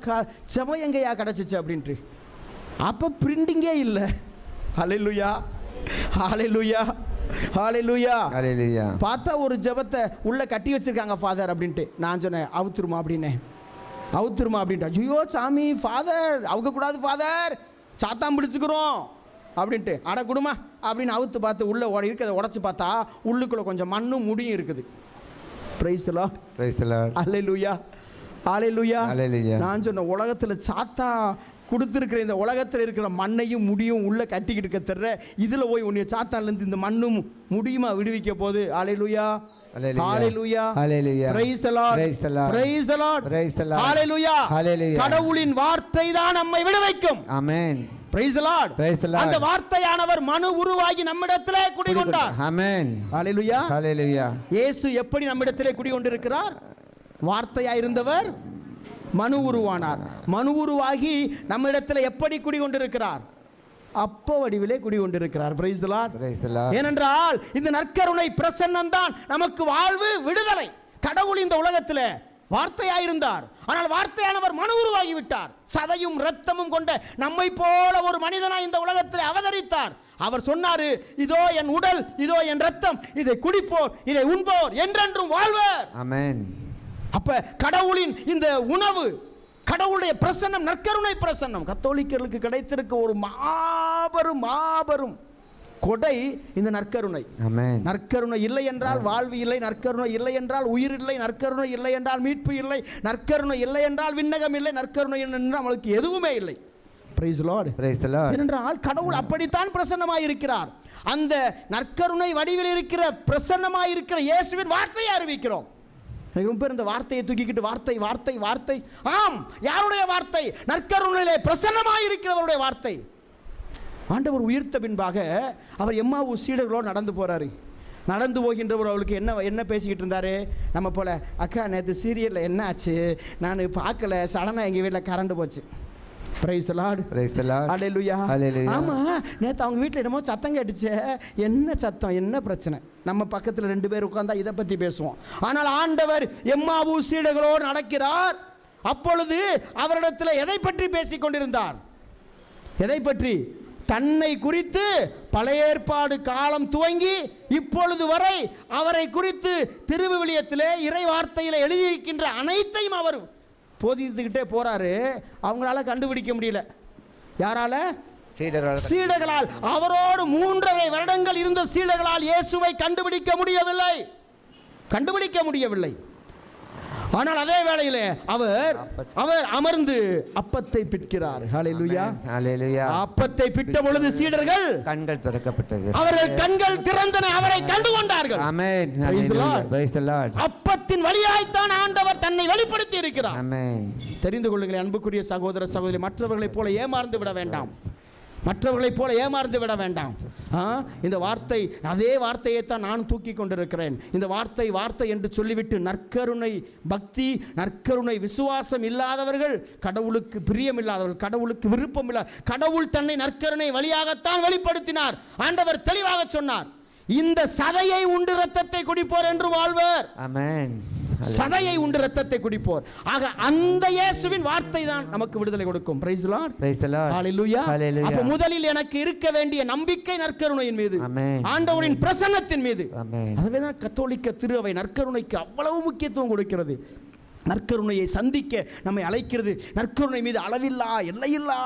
ஜெபம் எங்கேயா கிடச்சிச்சு அப்படின்ட்டு. அப்போ பிரிண்டிங்கே இல்லை. ஹல்லேலூயா, ஹல்லேலூயா, ஹல்லேலூயா, ஹல்லேலூயா. பார்த்தா ஒரு ஜெபத்தை உள்ளே கட்டி வச்சிருக்காங்க ஃபாதர் அப்படின்ட்டு. நான் சொன்னேன், அவுத்துருமா அப்படின்னேன், அவுத்துருமா அப்படின்ட்டு. ஐயோ சாமி, ஃபாதர் அவுக்கக்கூடாது ஃபாதர், சாத்தான் பிடிச்சிக்கிறோம் அப்படின்ட்டு. அட குடுமா அப்படின்னு அவுத்து பார்த்து உள்ளே இருக்கிறத உடச்சி பார்த்தா உள்ளுக்குள்ளே கொஞ்சம் மண்ணும் முடியும் இருக்குது. Praise the Lord, praise the Lord, hallelujah, hallelujah, hallelujah. நான் சொன்ன உலகத்தில் சாத்தா கொடுத்துருக்கிற இந்த உலகத்தில் இருக்கிற மண்ணையும் முடியும் உள்ளே கட்டிக்கிட்டு இருக்க தர்ற இதில் போய் உன்னை சாத்தான்லேருந்து இந்த மண்ணும் முடியுமா விடுவிக்க போகுது. Hallelujah, hallelujah, hallelujah. Praise the Lord, praise the Lord, praise the Lord, praise the Lord. Hallelujah, hallelujah. கடவுளின் வார்த்தை தான் நம்மை விடுவிக்கும். Amen. Praise the Lord, praise the Lord. அந்த வார்த்தையானவர் மனு உருவாகி நம்மிடத்திலே குடிகொண்டார். ஆமென். ஹல்லேலூயா, ஹல்லேலூயா. இயேசு எப்படி நம்மிடத்திலே குடிகொண்டிருக்கிறார்? வார்த்தையாய் இருந்தவர் மனு உருவானார். மனு உருவாகி நம்மிடத்தில் எப்படி குடிகொண்டிருக்கிறார்? அப்ப வடிவிலே குடிகொண்டிருக்கிறார். Praise the Lord, praise the Lord. ஏனென்றால் இந்த நற்கருணை பிரசன்னம் தான் நமக்கு வாழ்வு, விடுதலை. கடவுள் இந்த உலகத்தில் வார்த்தையாயிருந்தார், ஆனால் வார்த்தையானவர் மனு உருவாகி விட்டார். சதையும் இரத்தமும் கொண்ட நம்மை போல ஒரு மனிதனாய் இந்த உலகத்தில் அவதரித்தார். அவர் சொன்னாரு, இதோ என் உடல், இதோ என் இரத்தம், இதை குடிப்போர், இதை உண்போர் என்றென்றும் வாழ்வர். ஆமென். அப்ப கடவுளின் இந்த உணவு, கடவுளுடைய பிரசன்னம், நற்கருணை பிரசன்னம் கத்தோலிக்கர்களுக்கு கிடைத்திருக்க ஒரு மாபெரும் மாபெரும் கொடை இந்த நற்கருணை. ஆமென். நற்கருணை இல்லை என்றால் வாழ்வு இல்லை, நற்கருணை இல்லை என்றால் உயிர் இல்லை, நற்கருணை இல்லை என்றால் மீட்பு இல்லை, நற்கருணை இல்லை என்றால் விண்ணகம் இல்லை, நற்கருணை என்றால் நம்மளுக்கு எதுவுமே இல்லை. Price the Lord, praise the Lord. ஏனென்றால் கடவுள் அப்படித்தான் பிரசன்னமாய் இருக்கிறார். அந்த நற்கருணை வடிவில் இருக்கிற பிரசன்னமாய் இருக்கிற இயேசுவின் வார்த்தையை அறிவிக்கிறோம். ரொம்ப பேர் இந்த வார்த்தையை தூக்கிக்கிட்டு வார்த்தை வார்த்தை வார்த்தை. ஆம், யாருடைய வார்த்தை? நற்கருணையிலே பிரசன்னமாய் இருக்கிறவருடைய வார்த்தை. ஆண்டவர் உயிர்த்த பின்பாக அவர் எம்மாவூஸ் சீடர்களோடு நடந்து போறாரு. நடந்து போகின்றவர் அவளுக்கு என்ன பேசிக்கிட்டு இருந்தாரு? நம்ம போல, அக்கா நேற்று சீரியலில் என்ன ஆச்சு, நான் பார்க்கல, சடனாக எங்கள் வீட்டில் கரண்ட் போச்சு. Praise the Lord, praise the Lord, hallelujah, hallelujah. ஆமா, நேத்து அவங்க வீட்ல என்னமோ சத்தம் கேட்டுச்சே. என்ன சத்தம், என்ன பிரச்சனை? நம்ம பக்கத்துல 2 பேர் உட்கார்ந்தா இதை பத்தி பேசுவோம். ஆனால் ஆண்டவர் எம்மாவூஸ் சீடர்களோடு நடக்கிறார். அப்பொழுது அவரிடத்தில் எதை பற்றி பேசிக் கொண்டிருந்தார்? எதை பற்றி? தன்னை குறித்து பழைய ஏற்பாடு காலம் துவங்கி இப்பொழுது வரை அவரை குறித்து திருவிவிலியத்திலே இறை வார்த்தையில எழுதியிருக்கின்ற அனைத்தையும் அவர் போதித்துக்கிட்டே போறாரு. அவங்களால கண்டுபிடிக்க முடியல. யாரால? சீடர்களால். அவரோடு 3.5 வருடங்கள் இருந்த சீடர்களால் இயேசுவை கண்டுபிடிக்க முடியவில்லை. ஆனால் அதே வேளையிலே அவர் அமர்ந்து அப்பத்தை பிட்கிறார். ஹல்லேலூயா, ஹல்லேலூயா. அப்பத்தை பிட்ட பொழுது சீடர்கள் கண்கள் திறக்கப்பட்டது, அவர்கள் கண்கள் திறந்தன, அவரை கண்டு கொண்டார்கள். ஆமென். Praise the Lord. அப்பத்தின் வழியாய்த்தான் ஆண்டவர் தன்னை வெளிப்படுத்தி இருக்கிறார். ஆமென். தெரிந்து கொள்ளுங்கள் அன்புக்குரிய சகோதர சகோதரி, மற்றவர்களைப் போல ஏமாந்து விட வேண்டாம். மற்றவர்களைப் போல ஏமாந்து விட வேண்டாம். இந்த வார்த்தை, அதே வார்த்தையை தான் நான் தூக்கி கொண்டிருக்கிறேன். இந்த வார்த்தை என்று சொல்லிவிட்டு நற்கருணை பக்தி, நற்கருணை விசுவாசம் இல்லாதவர்கள், கடவுளுக்கு பிரியம் இல்லாதவர்கள், கடவுளுக்கு விருப்பம் இல்லாத, கடவுள் தன்னை நற்கருணை வழியாகத்தான் வெளிப்படுத்தினார். ஆண்டவர் தெளிவாக சொன்னார், இந்த சதையை உண்டு இரத்தத்தை குடிப்போர் என்று வாழ்வர். ஆமென். சதையை உண்டு இரத்தத்தை குடிப்போர். ஆக அந்த இயேசுவின் வார்த்தை தான் நமக்கு விடுதலை கொடுக்கும். Praise the Lord, praise the Lord, hallelujah, hallelujah. அப்ப முதலில் எனக்கு இருக்க வேண்டிய நம்பிக்கை நற்கருணையின் மீது, ஆண்டவரின் பிரசன்னத்தின் மீது. அதுவே தான் கத்தோலிக்க திருஅவை நற்கருணைக்கு அவ்வளவு முக்கியத்துவம் கொடுக்கிறது. நற்கருணையை சந்திக்க நம்மை அழைக்கிறது. நற்கருணை மீது அளவில்லா எல்லையில்லா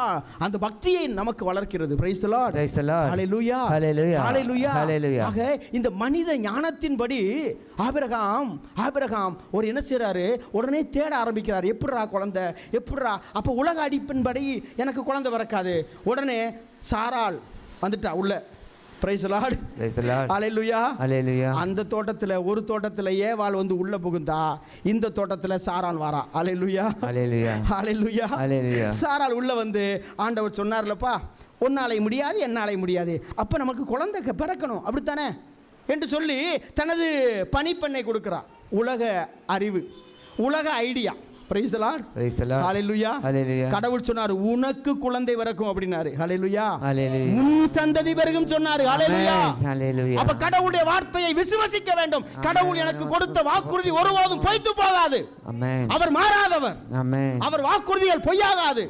அந்த பக்தியை நமக்கு வளர்க்கிறது. Praise the Lord, praise the Lord, hallelujah, hallelujah, hallelujah, hallelujah. ஆக இந்த மனித ஞானத்தின்படி ஆபிரகாம் ஒரு என்ன செய்றாரு? உடனே தேட ஆரம்பிக்கிறார். எப்படிரா குழந்தை, எப்படிரா? அப்போ உலக அடிப்பின்படி எனக்கு குழந்தை பிறக்காது. உடனே சாராள் வந்துட்டா உள்ள. Praise the Lord. Hallelujah. Hallelujah. அந்த தோட்டத்துல ஒரு தோட்டத்துல ஏவாள் வந்து உள்ள புகுந்தா, இந்த தோட்டத்துல சாராள் வரா. ஹல்லேலூயா. ஹல்லேலூயா. ஹல்லேலூயா. ஹல்லேலூயா. சாராள் உள்ள வந்து ஆண்டவர் சொன்னார்லப்பா, உன்னாலே முடியாது என்னாலே முடியாது, அப்ப நமக்கு குழந்தை பிறக்கணும் அப்படித்தானே என்று சொல்லி தனது பணிப்பெண்ணை கொடுக்கிறார். உலக அறிவு, உலக idea. Praise the Lord. Hallelujah. கடவுள் சொன்னார் உனக்கு குழந்தை பிறக்கும் அப்படினாரு. ஹல்லேலூயா. உன் சந்ததி பிறகும் சொன்னாரு. ஹல்லேலூயா. அப்ப கடவுளுடைய வார்த்தையை விசுவாசிக்க வேண்டும். கடவுள் எனக்கு கொடுத்த வாக்குறுதி ஒருபோதும் பொய்த்து போகாது. அவர் மாறாதவர். அவர் வாக்குறுதிகள் பொய்யாகாது.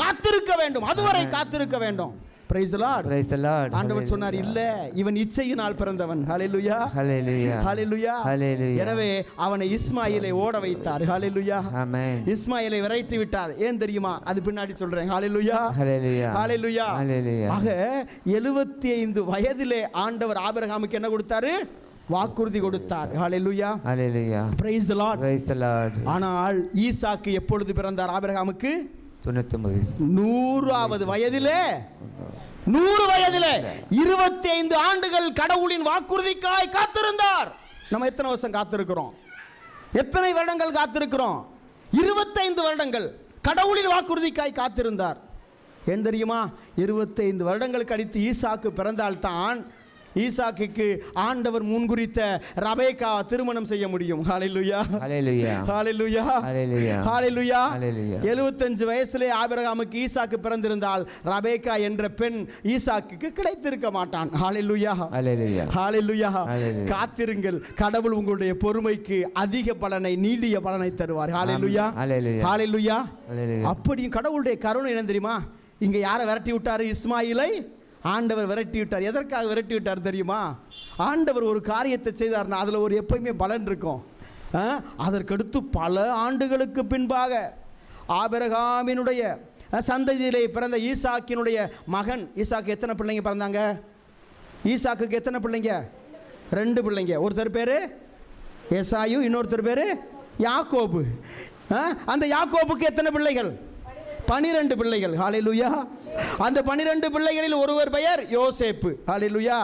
காத்திருக்க வேண்டும், அதுவரை காத்திருக்க வேண்டும். Praise the Lord. Praise the Lord. ஆண்டவர் சொன்னார் இல்ல, இவன் இச்சையினால் பிறந்தவன். ஹல்லேலூயா. ஹல்லேலூயா. ஹல்லேலூயா. ஹல்லேலூயா. எனவே அவனை இஸ்மாயிலை ஓட வைத்தார். ஹல்லேலூயா. ஆமென். இஸ்மாயிலை விரட்டி விட்டார். ஏன் தெரியுமா? அது பின்னாடி சொல்றேன். ஹல்லேலூயா. ஹல்லேலூயா. ஹல்லேலூயா. ஹல்லேலூயா. ஆக 75 வயதிலே ஆண்டவர் ஆபிரகாமுக்கு என்ன கொடுத்தாரு? வாக்குறுதி கொடுத்தார். ஹல்லேலூயா. ஹல்லேலூயா. Praise the Lord. Praise the Lord. ஆனால் ஈசாக்கு எப்பொழுது பிறந்தார் ஆபிரகாமுக்கு? 99 வயதிலே 100 வயதிலே 25 ஆண்டுகள் கடவுளின் வாக்குறுதிக்காய் காத்திருந்தார். நம்ம எத்தனை வருஷம் காத்திருக்கிறோம்? எத்தனை வருடங்கள் காத்திருக்கிறோம்? 25 வருடங்கள் கடவுளின் வாக்குறுதிக்காய் காத்திருந்தார். ஏன் தெரியுமா? 25 வருடங்கள் கழித்து ஈசாக்கு பிறந்தால்தான் ஈசாக்குக்கு ஆண்டவர் முன்குறித்த ரபேக்கா திருமணம் செய்ய முடியும். ஹல்லேலூயா. ஹல்லேலூயா. ஹல்லேலூயா. ஹல்லேலூயா. ஹல்லேலூயா. ஹல்லேலூயா. 75 வயசிலே ஆபிரகாமுக்கு ஈசாக்கு பிறந்திருந்தால் ரபேக்கா என்ற பெண் ஈசாக்குக்கு கிடைத்திருக்க மாட்டான். ஹல்லேலூயா. ஹல்லேலூயா. ஹல்லேலூயா. காத்திருங்கள், கடவுள் உங்களுடைய பொறுமைக்கு அதிக பலனை, நீடிய பலனை தருவார். ஹல்லேலூயா. ஹல்லேலூயா. ஹல்லேலூயா. ஹல்லேலூயா. அப்படியும் கடவுளுடைய கருணை என்ன தெரியுமா? இங்க யாரை விரட்டி விட்டாரு? இஸ்மாயிலை ஆண்டவர் விரட்டி விட்டார். எதற்காக விரட்டி விட்டார் தெரியுமா? ஆண்டவர் ஒரு காரியத்தை செய்தார்னா அதில் ஒரு எப்பயுமே பலன் இருக்கும். அதற்கடுத்து பல ஆண்டுகளுக்கு பின்பாக ஆபிரகாமினுடைய சந்ததியிலே பிறந்த ஈசாக்கினுடைய மகன் ஈசாக்கு எத்தனை பிள்ளைங்க பிறந்தாங்க? ஈசாக்குக்கு எத்தனை பிள்ளைங்க? 2 பிள்ளைங்க. ஒருத்தர் பேர் ஏசாயு, இன்னொருத்தர் பேர் யாக்கோபு. அந்த யாக்கோபுக்கு எத்தனை பிள்ளைகள்? 12 பிள்ளைகள். ஹல்லேலூயா. அந்த 12 பிள்ளைகளில் ஒருவர் பெயர் யோசேப்பு. ஹல்லேலூயா.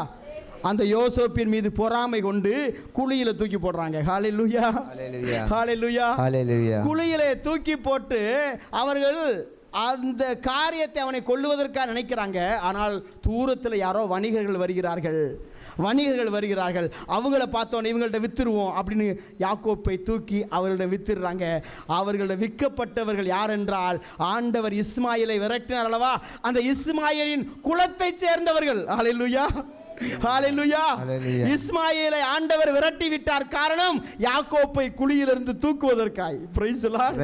அந்த யோசேப்பின் மீது பொறாமை கொண்டு குழியில தூக்கி போடுறாங்க. ஹல்லேலூயா. ஹல்லேலூயா. ஹல்லேலூயா. ஹல்லேலூயா. குழியிலே தூக்கி போட்டு அவர்கள் அந்த காரியத்தை அவனை கொல்லுவதற்காக நினைக்கிறாங்க. ஆனால் தூரத்தில் யாரோ வணிகர்கள் வருகிறார்கள். அவங்கள பார்த்தோன்னே இவங்கள்ட்ட வித்துருவோம் அப்படின்னு யாக்கோப்பை தூக்கி அவர்களிடம் வித்துடுறாங்க. அவர்களிடம் விற்கப்பட்டவர்கள் யார் என்றால் ஆண்டவர் இஸ்மாயிலை விரட்டினார் அல்லவா, அந்த இஸ்மாயிலின் குலத்தை சேர்ந்தவர்கள். ஹல்லேலூயா. ஹல்லேலூயா. இஸ்மாயிலை ஆண்டவர் விரட்டி விட்டார். காரணம் யாக்கோப்பை குழியிலிருந்து தூக்குவதற்காய். Price the Lord.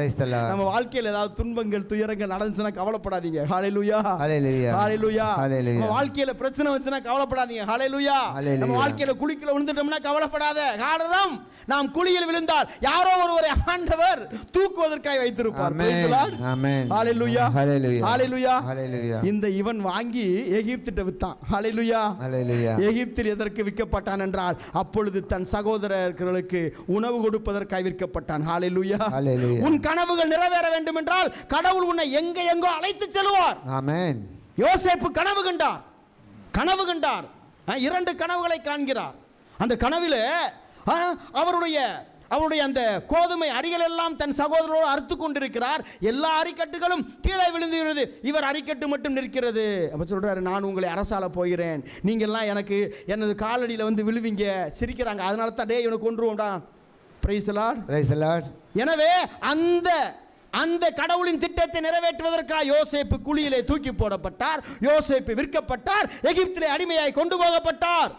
நம்ம வாழ்க்கையில் ஏதாவது துன்பங்கள் துயரங்கள் நடந்துச்சுன்னா கவலைப்படாதீங்க. ஹல்லேலூயா. ஹல்லேலூயா. ஹல்லேலூயா. நம்ம வாழ்க்கையில பிரச்சனை வந்துச்சுன்னா கவலைப்படாதீங்க. ஹல்லேலூயா. நம்ம வாழ்க்கையில குழிக்குள்ள விழுந்துட்டோம்னா கவலைப்படாத. காரணம் நாம் குழியில் விழுந்தால் யாரோ ஒருவரை ஆண்டவர் தூக்குவதற்காக வைத்திருப்பார். Praise the Lord. Amen. Hallelujah. Hallelujah. Hallelujah. இந்த இவன் வாங்கி எகிப்திட்ட வித்தான். ஹல்லேலூயா. ஹல்லேலூயா. எகிப்தில் எதற்கு விற்கப்பட்டான் என்றால் அப்பொழுது தன் சகோதரர்களுக்கு உணவு கொடுப்பதற்காக விற்கப்பட்டான். ஹல்லேலூயா. உன் கனவுகள் நிறைவேற வேண்டும் என்றால் கடவுள் உன்னை எங்கோ அழைத்து செல்வார். ஆமென். யோசேப்பு கனவு கண்டார். 2 கனவுகளை காண்கிறார். அந்த கனவிலே அவருடைய அந்த கோதுமை அரிகள் எல்லாம் தன் சகோதரரோடு அறுத்து கொண்டிருக்கிறார். எல்லா அரிக்கட்டுகளும் கீழே விழுந்துகிறது, இவர் அரிக்கட்டு மட்டும் நிற்கிறது. அப்ப சொல்றாரு, நான் உங்களை அரசால போகிறேன், நீங்க எல்லாம் எனக்கு எனது காலடியில் வந்து விழுவீங்க. சிரிக்கிறாங்க. அதனால தான் இவனை கொன்றுவோம்டா. Praise the Lord. Praise the Lord. எனவே அந்த கடவுளின் திட்டத்தை நிறைவேற்றுவதற்காக யோசேப்பு குழியிலே தூக்கி போடப்பட்டார். யோசேப்பு விற்கப்பட்டார். எகிப்திலே அடிமையாய் கொண்டு போகப்பட்டார்.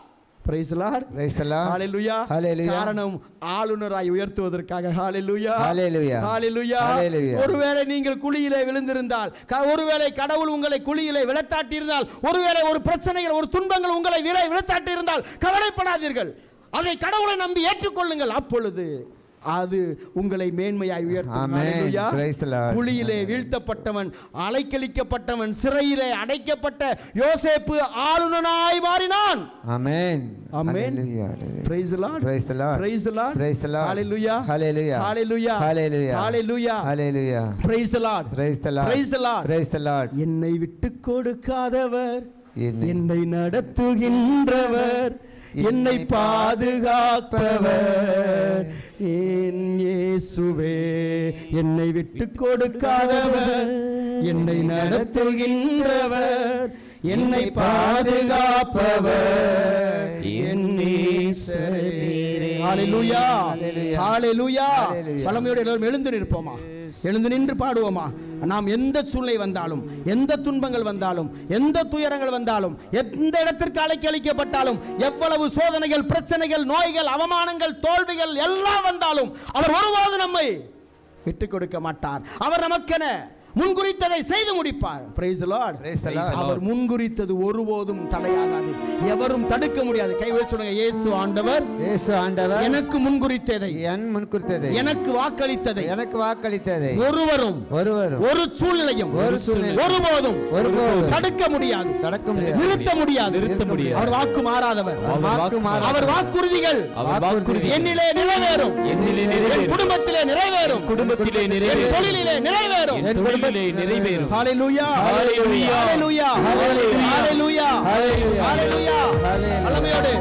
Praise the Lord. Praise the Lord. Hallelujah. Hallelujah. காரணம் ஆளுநராய் உயர்த்துவதற்காக. Hallelujah. Hallelujah. Hallelujah. Hallelujah. ஒருவேளை நீங்கள் குழியிலே விழுந்திருந்தால், ஒருவேளை கடவுள் உங்களை குழியிலே விழத்தாட்டி இருந்தால், ஒருவேளை ஒரு பிரச்சனைகள் ஒரு துன்பங்கள் உங்களை விழத்தாட்டி இருந்தால் கவலைப்படாதீர்கள். அதை கடவுளை நம்பி ஏற்றுக்கொள்ளுங்கள். அப்பொழுது அது உங்களை மேன்மையாய் உயர்த்தும். ஹல்லேலூயா. குழியிலே வீழ்த்தப்பட்டவன், அலைக்கழிக்கப்பட்டவன், சிறையிலே அடைக்கப்பட்ட யோசேப்பு ஆளுநனாய் மாறினான். Amen. Amen. Praise the Lord. Praise the Lord. Praise the Lord. Praise the Lord. Hallelujah. Hallelujah. Hallelujah. Hallelujah. Hallelujah. Hallelujah. Praise the Lord. Praise the Lord. Praise the Lord. Praise the Lord. என்னை விட்டு கொடுக்காதவர் என்னை நடத்துகின்றவர், என்னை பாதுகாப்பவர், என் இயேசுவே என்னை விட்டு கொடுக்காதவர், என்னை நடத்துகின்றவர், என்னை பாதுகாப்பவர், என் நேசரே. ஹalleluya, ஹalleluya. பலமையோடு எல்லாரும் எழுந்து நிற்போமா, எழுந்து நின்று பாடுவோமா. நாம் எந்த சூழ்நிலை வந்தாலும், எந்த துன்பங்கள் வந்தாலும், எந்த துயரங்கள் வந்தாலும், எந்த இடத்திற்கு அழைக்கப்பட்டாலும், எவ்வளவு சோதனைகள், பிரச்சனைகள், நோய்கள், அவமானங்கள், தோல்விகள் எல்லாம் வந்தாலும் அவர் ஒருபோதும் நம்மை விட்டுக் கொடுக்க மாட்டார். அவர் நமக்கென முன்குறித்ததை செய்து முடிப்பார். Praise the Lord. அவர் முன்குறித்தது ஒருபோதும் தடையாகாது, எவரும் தடுக்க முடியாது. கைவிட சொல்லுங்க, இயேசு ஆண்டவர், இயேசு ஆண்டவர் எனக்கு முன்குறித்ததை, எனக்கு வாக்களித்ததை ஒருவரும் ஒரு சூழ்நிலையும் ஒருபோதும் தடுக்க முடியாது, நிறுத்த முடியாது. அவர் வாக்கு மாறாதவர். அவர் வாக்குறுதிகள் என்னிலே நிறைவேறும், என் குடும்பத்திலே நிறைவேறும், தொழிலிலே நிறைவேறும், நிறைவேறும். ஹalleluya, ஹalleluya, ஹalleluya, ஹalleluya, ஹalleluya. பலமையோடு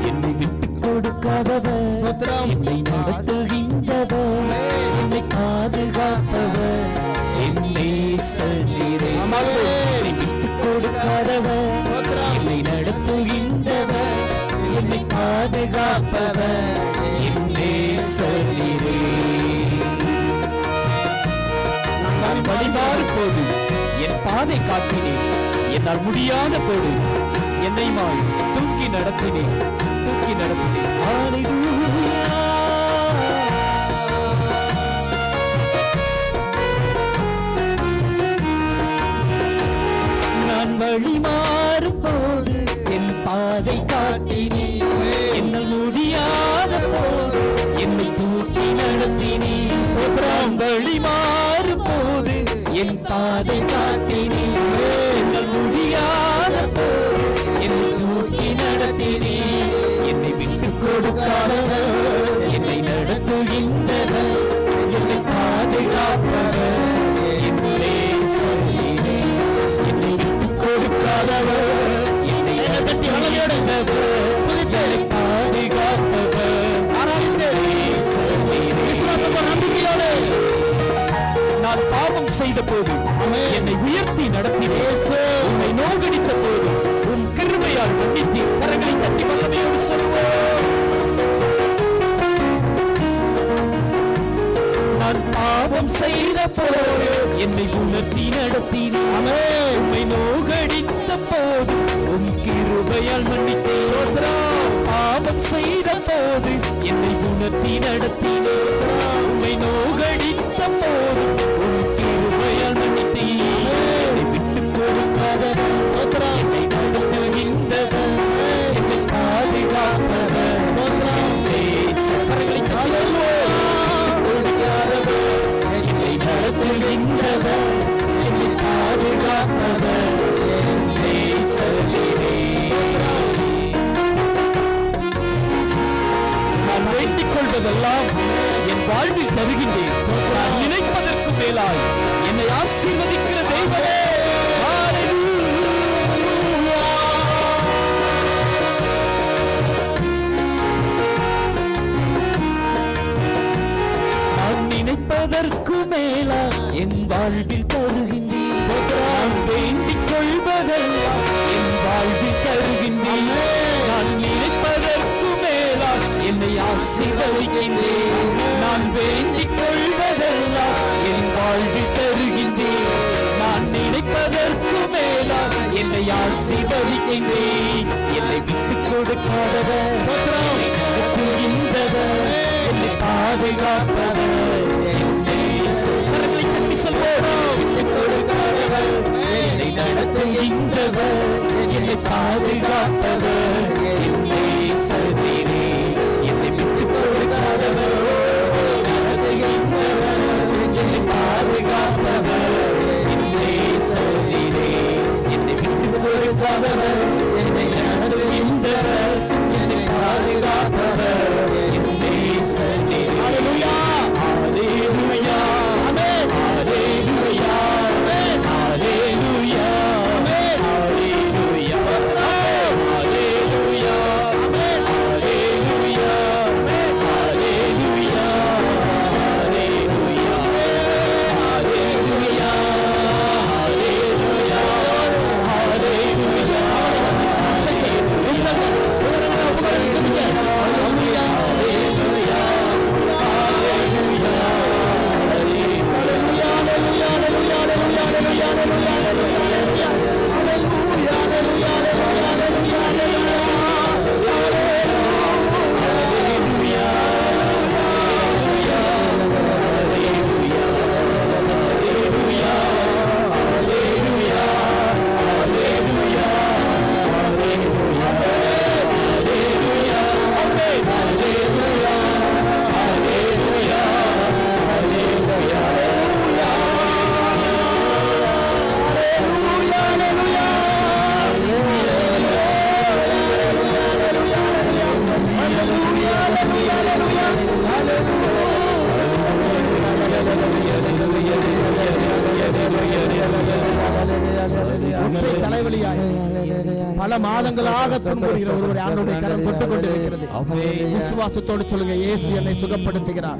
என்னை விட்டுக் கொடுக்காதவர், என்னை நடத்துகின்றவர், என்னை பாதுகாப்பவர், என் நேசரே. என்னை விட்டுக் கொடுக்காதவர், என்னை நடத்துகின்றவர், என்னை பாதுகாப்பவர், என் நேசரே. நான் வழிமாறு போது என் பாதை காட்டினேன், என்னால் முடியாத போது என்னை தூக்கி நடத்தினேன். நான் வழிமாறும் போது என் பாதை காட்டினேன், என்னால் முடியாத போது என்னை தூக்கி நடத்தினேன். ஸ்தோத்திரம். வழிமாறும் போது என் பாதை காட்டினேன், என்னால் முடியாத போது என்னை தூக்கி நடத்தினேன். என்னை விட்டுக் கொடுக்காதவர், என்னை நடத்துகின்றவர், என்னை பாதுகாப்பவர், என் நேசரே. என்னை விட்டுக் கொடுக்காதவர், என்னை நடத்துகின்றவர், என்னை பாதுகாப்பவர், என் நேசரே. நம்பிக்கையோடு நான் பாவம் செய்த போது என்னை உயர்த்தி நடத்தினேன், உன்னை நோகடித்த போது உன் கிருபையால் மன்னித்து. கரங்களை தட்டி வல்லமையோடு சொல்வோம். நான் பாவம் செய்த போது என்னை உணர்த்தி நடத்தினேன், உம்மை நோகடித்த போது உன் கிருபையால் மன்னித்தேன். பாவம் செய்த போது என்னை உணர்த்தி நடத்தினேன், உம்மை நோகடித்த போது உன் கிருபையால் மன்னித்தேன். என்னை விட்டுக் கொடுக்காதவர், என்னை நடத்துகின்றவர், என்னை பாதுகாப்பவர், என் நேசரே. என்னை நடத்துகின்றவர், என்னை பாதுகாப்பவர், என் நேசரே. நான் வேண்டிக் கொள்வதெல்லாம் என் வாழ்வில் தருகின்றேன். நான் நினைப்பதற்கு மேலாய் என்னை ஆசீர்வதிக்கிற தெய்வமே. நான் நினைப்பதற்கு மேலா என் வாழ்வில் தருகின்றேன். நான் வேண்டிக் கொள்வதெல்லாம் என் வாழ்வில் தருகின்றேன். நான் நினைப்பதற்கு மேலா என்னை ஆசீர்வதிக்கின்றேன். நான் வேண்டிக் கொள்வதெல்லாம் என் வாழ்வில் தருகின்றேன். நான் நினைப்பதற்கு மேலா என்னை ஆசீர்வதிக்கின்றேன். என்னை விட்டுக் கொடுக்காதவர், என்னை நடத்துகின்றவர், என்னை பாதுகாப்பவர், என் நேசரே. தட்டி சொல்வோம். விட்டுக் கொடுக்காதவர், என்னை நடத்துகின்றவர், என்னை பாதுகாப்பவர், என் நேசரே. என்னை விட்டுக் கொடுக்காதவர், நடத்துகின்றவர், என்னை பாதுகாப்பவர், என் நேசரே. பல மாதங்களாக துன்புறுகிற ஒருவரை ஆண்டவருடைய கரம் தொட்டுக் கொண்டிருக்கிறது. விசுவாசத்தோடு சொல்லுங்க, இயேசு என்னை சுகப்படுத்துகிறார்.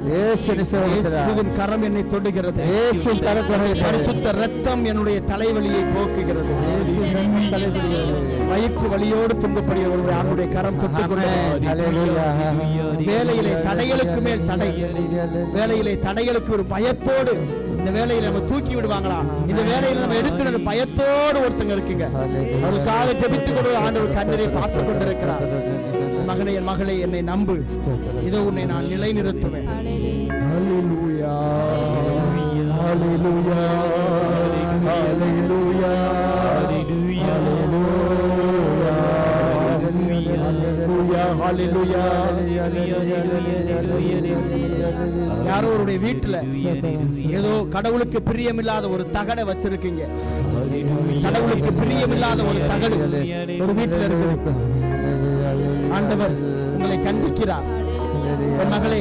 இயேசுவின் கரம் என்னை தொடுகிறது. பரிசுத்த இரத்தம் என்னுடைய தலைவலியை போக்குகிறது. வயிற்று வலியோடு துன்பப்படுகிற ஒருவரை ஆண்டவருடைய கரம் தொட்டுக் கொண்டிருக்கிறது. வேலையிலே தடைகளுக்கு மேல் தடை, வேலையிலே தடைகளுக்கு ஒரு பயத்தோடு இந்த வேலையில நம்ம தூக்கி விடுவாங்களா, இந்த வேலையில நம்ம எடுத்துட பயத்தோடு ஒருத்தங்க இருக்குங்க. அவருக்காக ஜெபித்துக் கொண்டு ஆண்டவர் கண்ணீரை பார்த்து கொண்டிருக்கிறார். மகனே, என் மகளே, என்னை நம்பு, இதோ உன்னை நான் நிலை நிறுத்துவேன். ஹல்லேலூயா, ஹல்லேலூயா, ஹல்லேலூயா, ஹல்லேலூயா, ஹல்லேலூயா. யாரோருடைய வீட்டுல ஏதோ கடவுளுக்கு பிரியமில்லாத ஒரு தகடை வச்சிருக்கீங்க. கடவுளுக்கு பிரியமில்லாத ஒரு தகடு ஒரு வீட்டுல இருக்கு. ஆண்டவர் உங்களை கண்டிக்கிறார். என் மகளே,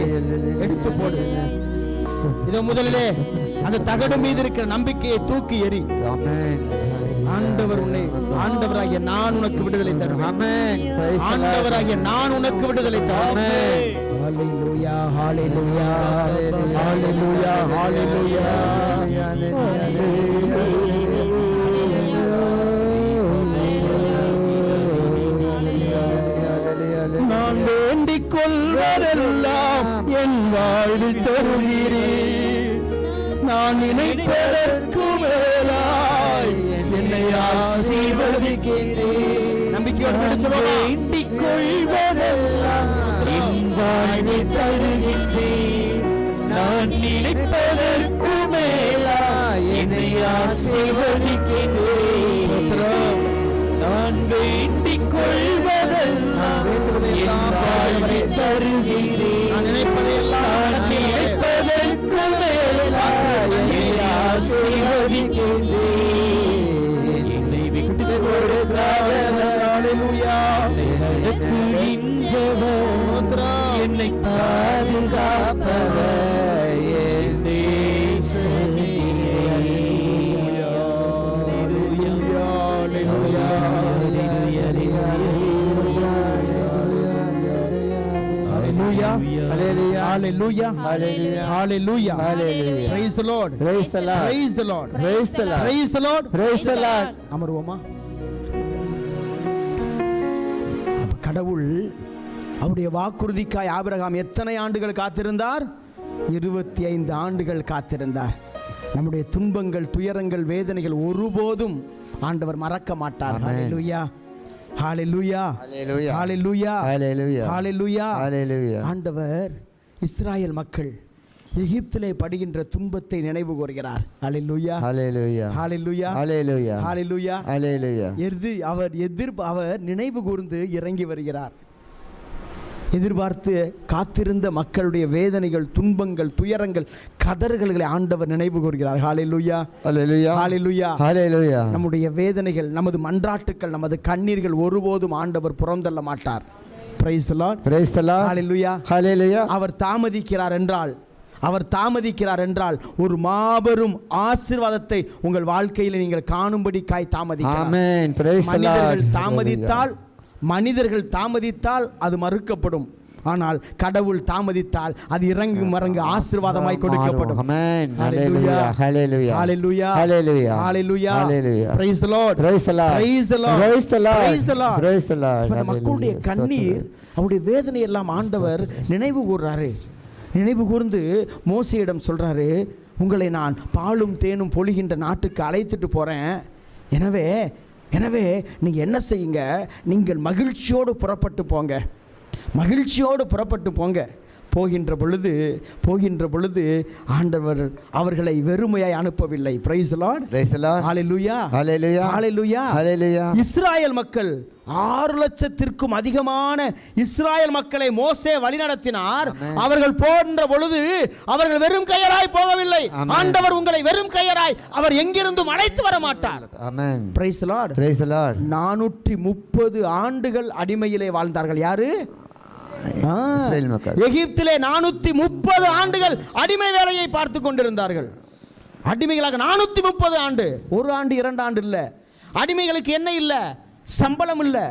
எடுத்து போடு. இதோ முதலிலே அந்த தகடு மீது இருக்கிற நம்பிக்கையை தூக்கி எறி. ஆண்டவர் உன்னை, ஆண்டவராகிய நான் உனக்கு விடுதலை தருவேன். ஆண்டவராகிய நான் உனக்கு விடுதலை தருவேன். ஹல்லேலூயா, ஹல்லேலூயா, ஹல்லேலூயா, ஹல்லேலூயா. நான் வேண்டிக் கொள்வதெல்லாம் என் வாழ்வில் தருகிறேன். நான் நினைப்பதற்கு மேலாய் என்னை ஆசீர்வதிக்கிறேன். நம்பிக்கையோடு சொல்லுங்க, வேண்டிக் கொள்வதெல்லாம் என் வாழ்வில் தருகின்றேன். நான் நினைப்பதற்கு மேலாய் என்னை ஆசீர்வதிக்கிறேன். நான் வேண்டிக் கொள்வதெல்லாம் என் வாழ்வில் தருகிறேன். நான் நினைப்பதெல்லாம் நினைப்பதற்கு மேலாய் என்னை ஆசீர்வதிக்கிறேன். என்னை விட்டு கொடுக்காதவர், ஹல்லேலூயா, நடத்துகின்றவர், என்னை பாதுகாப்பவர், என் நேசரே. Hallelujah, hallelujah, hallelujah, hallelujah. Praise the Lord, praise the Lord, praise the Lord, praise the Lord, praise the Lord, praise the Lord. அமருவோமா? கடவுள் அவருடைய வாக்குறுதிக்காய் ஆபிரகாம் எத்தனை ஆண்டுகள் காத்திருந்தார்? 25 ஆண்டுகள் காத்திருந்தார். நம்முடைய துன்பங்கள், துயரங்கள், வேதனைகள் ஒருபோதும் ஆண்டவர் மறக்க மாட்டார். ஹல்லேலூயா, ஹல்லேலூயா, ஹல்லேலூயா, ஹல்லேலூயா, ஹல்லேலூயா, ஹல்லேலூயா. ஆண்டவர் இஸ்ராயேல் மக்கள் எகிப்திலே படுகின்ற துன்பத்தை நினைவு கூறுகிறார். ஹல்லேலூயா, hallelujah, hallelujah, hallelujah, hallelujah, hallelujah. அவர் நினைவு கூர்ந்து இறங்கி வருகிறார். எதிர்பார்த்து காத்திருந்த மக்களுடைய வேதனைகள், துன்பங்கள், துயரங்கள், கதறுகளை ஆண்டவர் நினைவு கூறுகிறார். ஹல்லேலூயா, ஹல்லேலூயா, ஹல்லேலூயா, ஹல்லேலூயா. நம்முடைய வேதனைகள், நமது மன்றாட்டுக்கள், நமது கண்ணீர்கள் ஒருபோதும் ஆண்டவர் புறந்தள்ள மாட்டார். Praise the Lord, praise the Lord, hallelujah, hallelujah. அவர் தாமதிக்கிறார் என்றால் ஒரு மாபெரும் ஆசீர்வாதத்தை உங்கள் வாழ்க்கையில் நீங்கள் காணும்படிக்காய் தாமதிக்கிறார். ஆமென். Praise the Lord. மனிதர்கள் தாமதித்தால் அது மறுக்கப்படும். ஆனால் கடவுள் தாமதித்தால் அது இறங்கு ஆசீர்வாதமாய் கொடுக்கப்படும். Amen. Hallelujah, hallelujah, hallelujah, hallelujah, hallelujah, hallelujah. Praise the Lord, praise the Lord, praise the Lord, praise the Lord, praise the Lord, praise the Lord. மக்களுடைய கண்ணீர், அவருடைய வேதனை எல்லாம் ஆண்டவர் நினைவு கூர்றாரு. நினைவு கூர்ந்து மோசேயிடம் சொல்றாரு, உங்களை நான் பாலும் தேனும் பொழிகின்ற நாட்டுக்கு அழைத்துட்டு போறேன். எனவே நீங்கள் என்ன செய்யுங்க, நீங்கள் மகிழ்ச்சியோடு புறப்பட்டு போங்க, மகிழ்ச்சியோடு புறப்பட்டு போங்க. போகின்ற பொழுது ஆண்டவர் அவர்களை வெறுமையாய் அனுப்பவில்லை. Praise the Lord, praise the Lord, hallelujah, hallelujah, hallelujah, hallelujah. Israel மக்கள் 6 லட்சத்திற்கும் அதிகமான இஸ்ராயேல் மக்களை மோசே வழிநடத்தினார். அவர்கள் போன்ற பொழுது அவர்கள் வெறும் கையராய் போகவில்லை. ஆண்டவர் உங்களை வெறும் கையராய் அவர் எங்கிருந்தும் அழைத்து வர மாட்டார். Amen. Praise the Lord, praise the Lord. 430 ஆண்டுகள் அடிமையிலே வாழ்ந்தார்கள். யாரு? எகிப்திலே 430 ஆண்டுகள் அடிமை வேலையை பார்த்து கொண்டிருந்தார்கள். அடிமைகளாக 430 ஆண்டு. 1 ஆண்டு 2 ஆண்டு இல்ல. அடிமைகளுக்கு என்ன இல்ல? சம்பளம் இல்லை,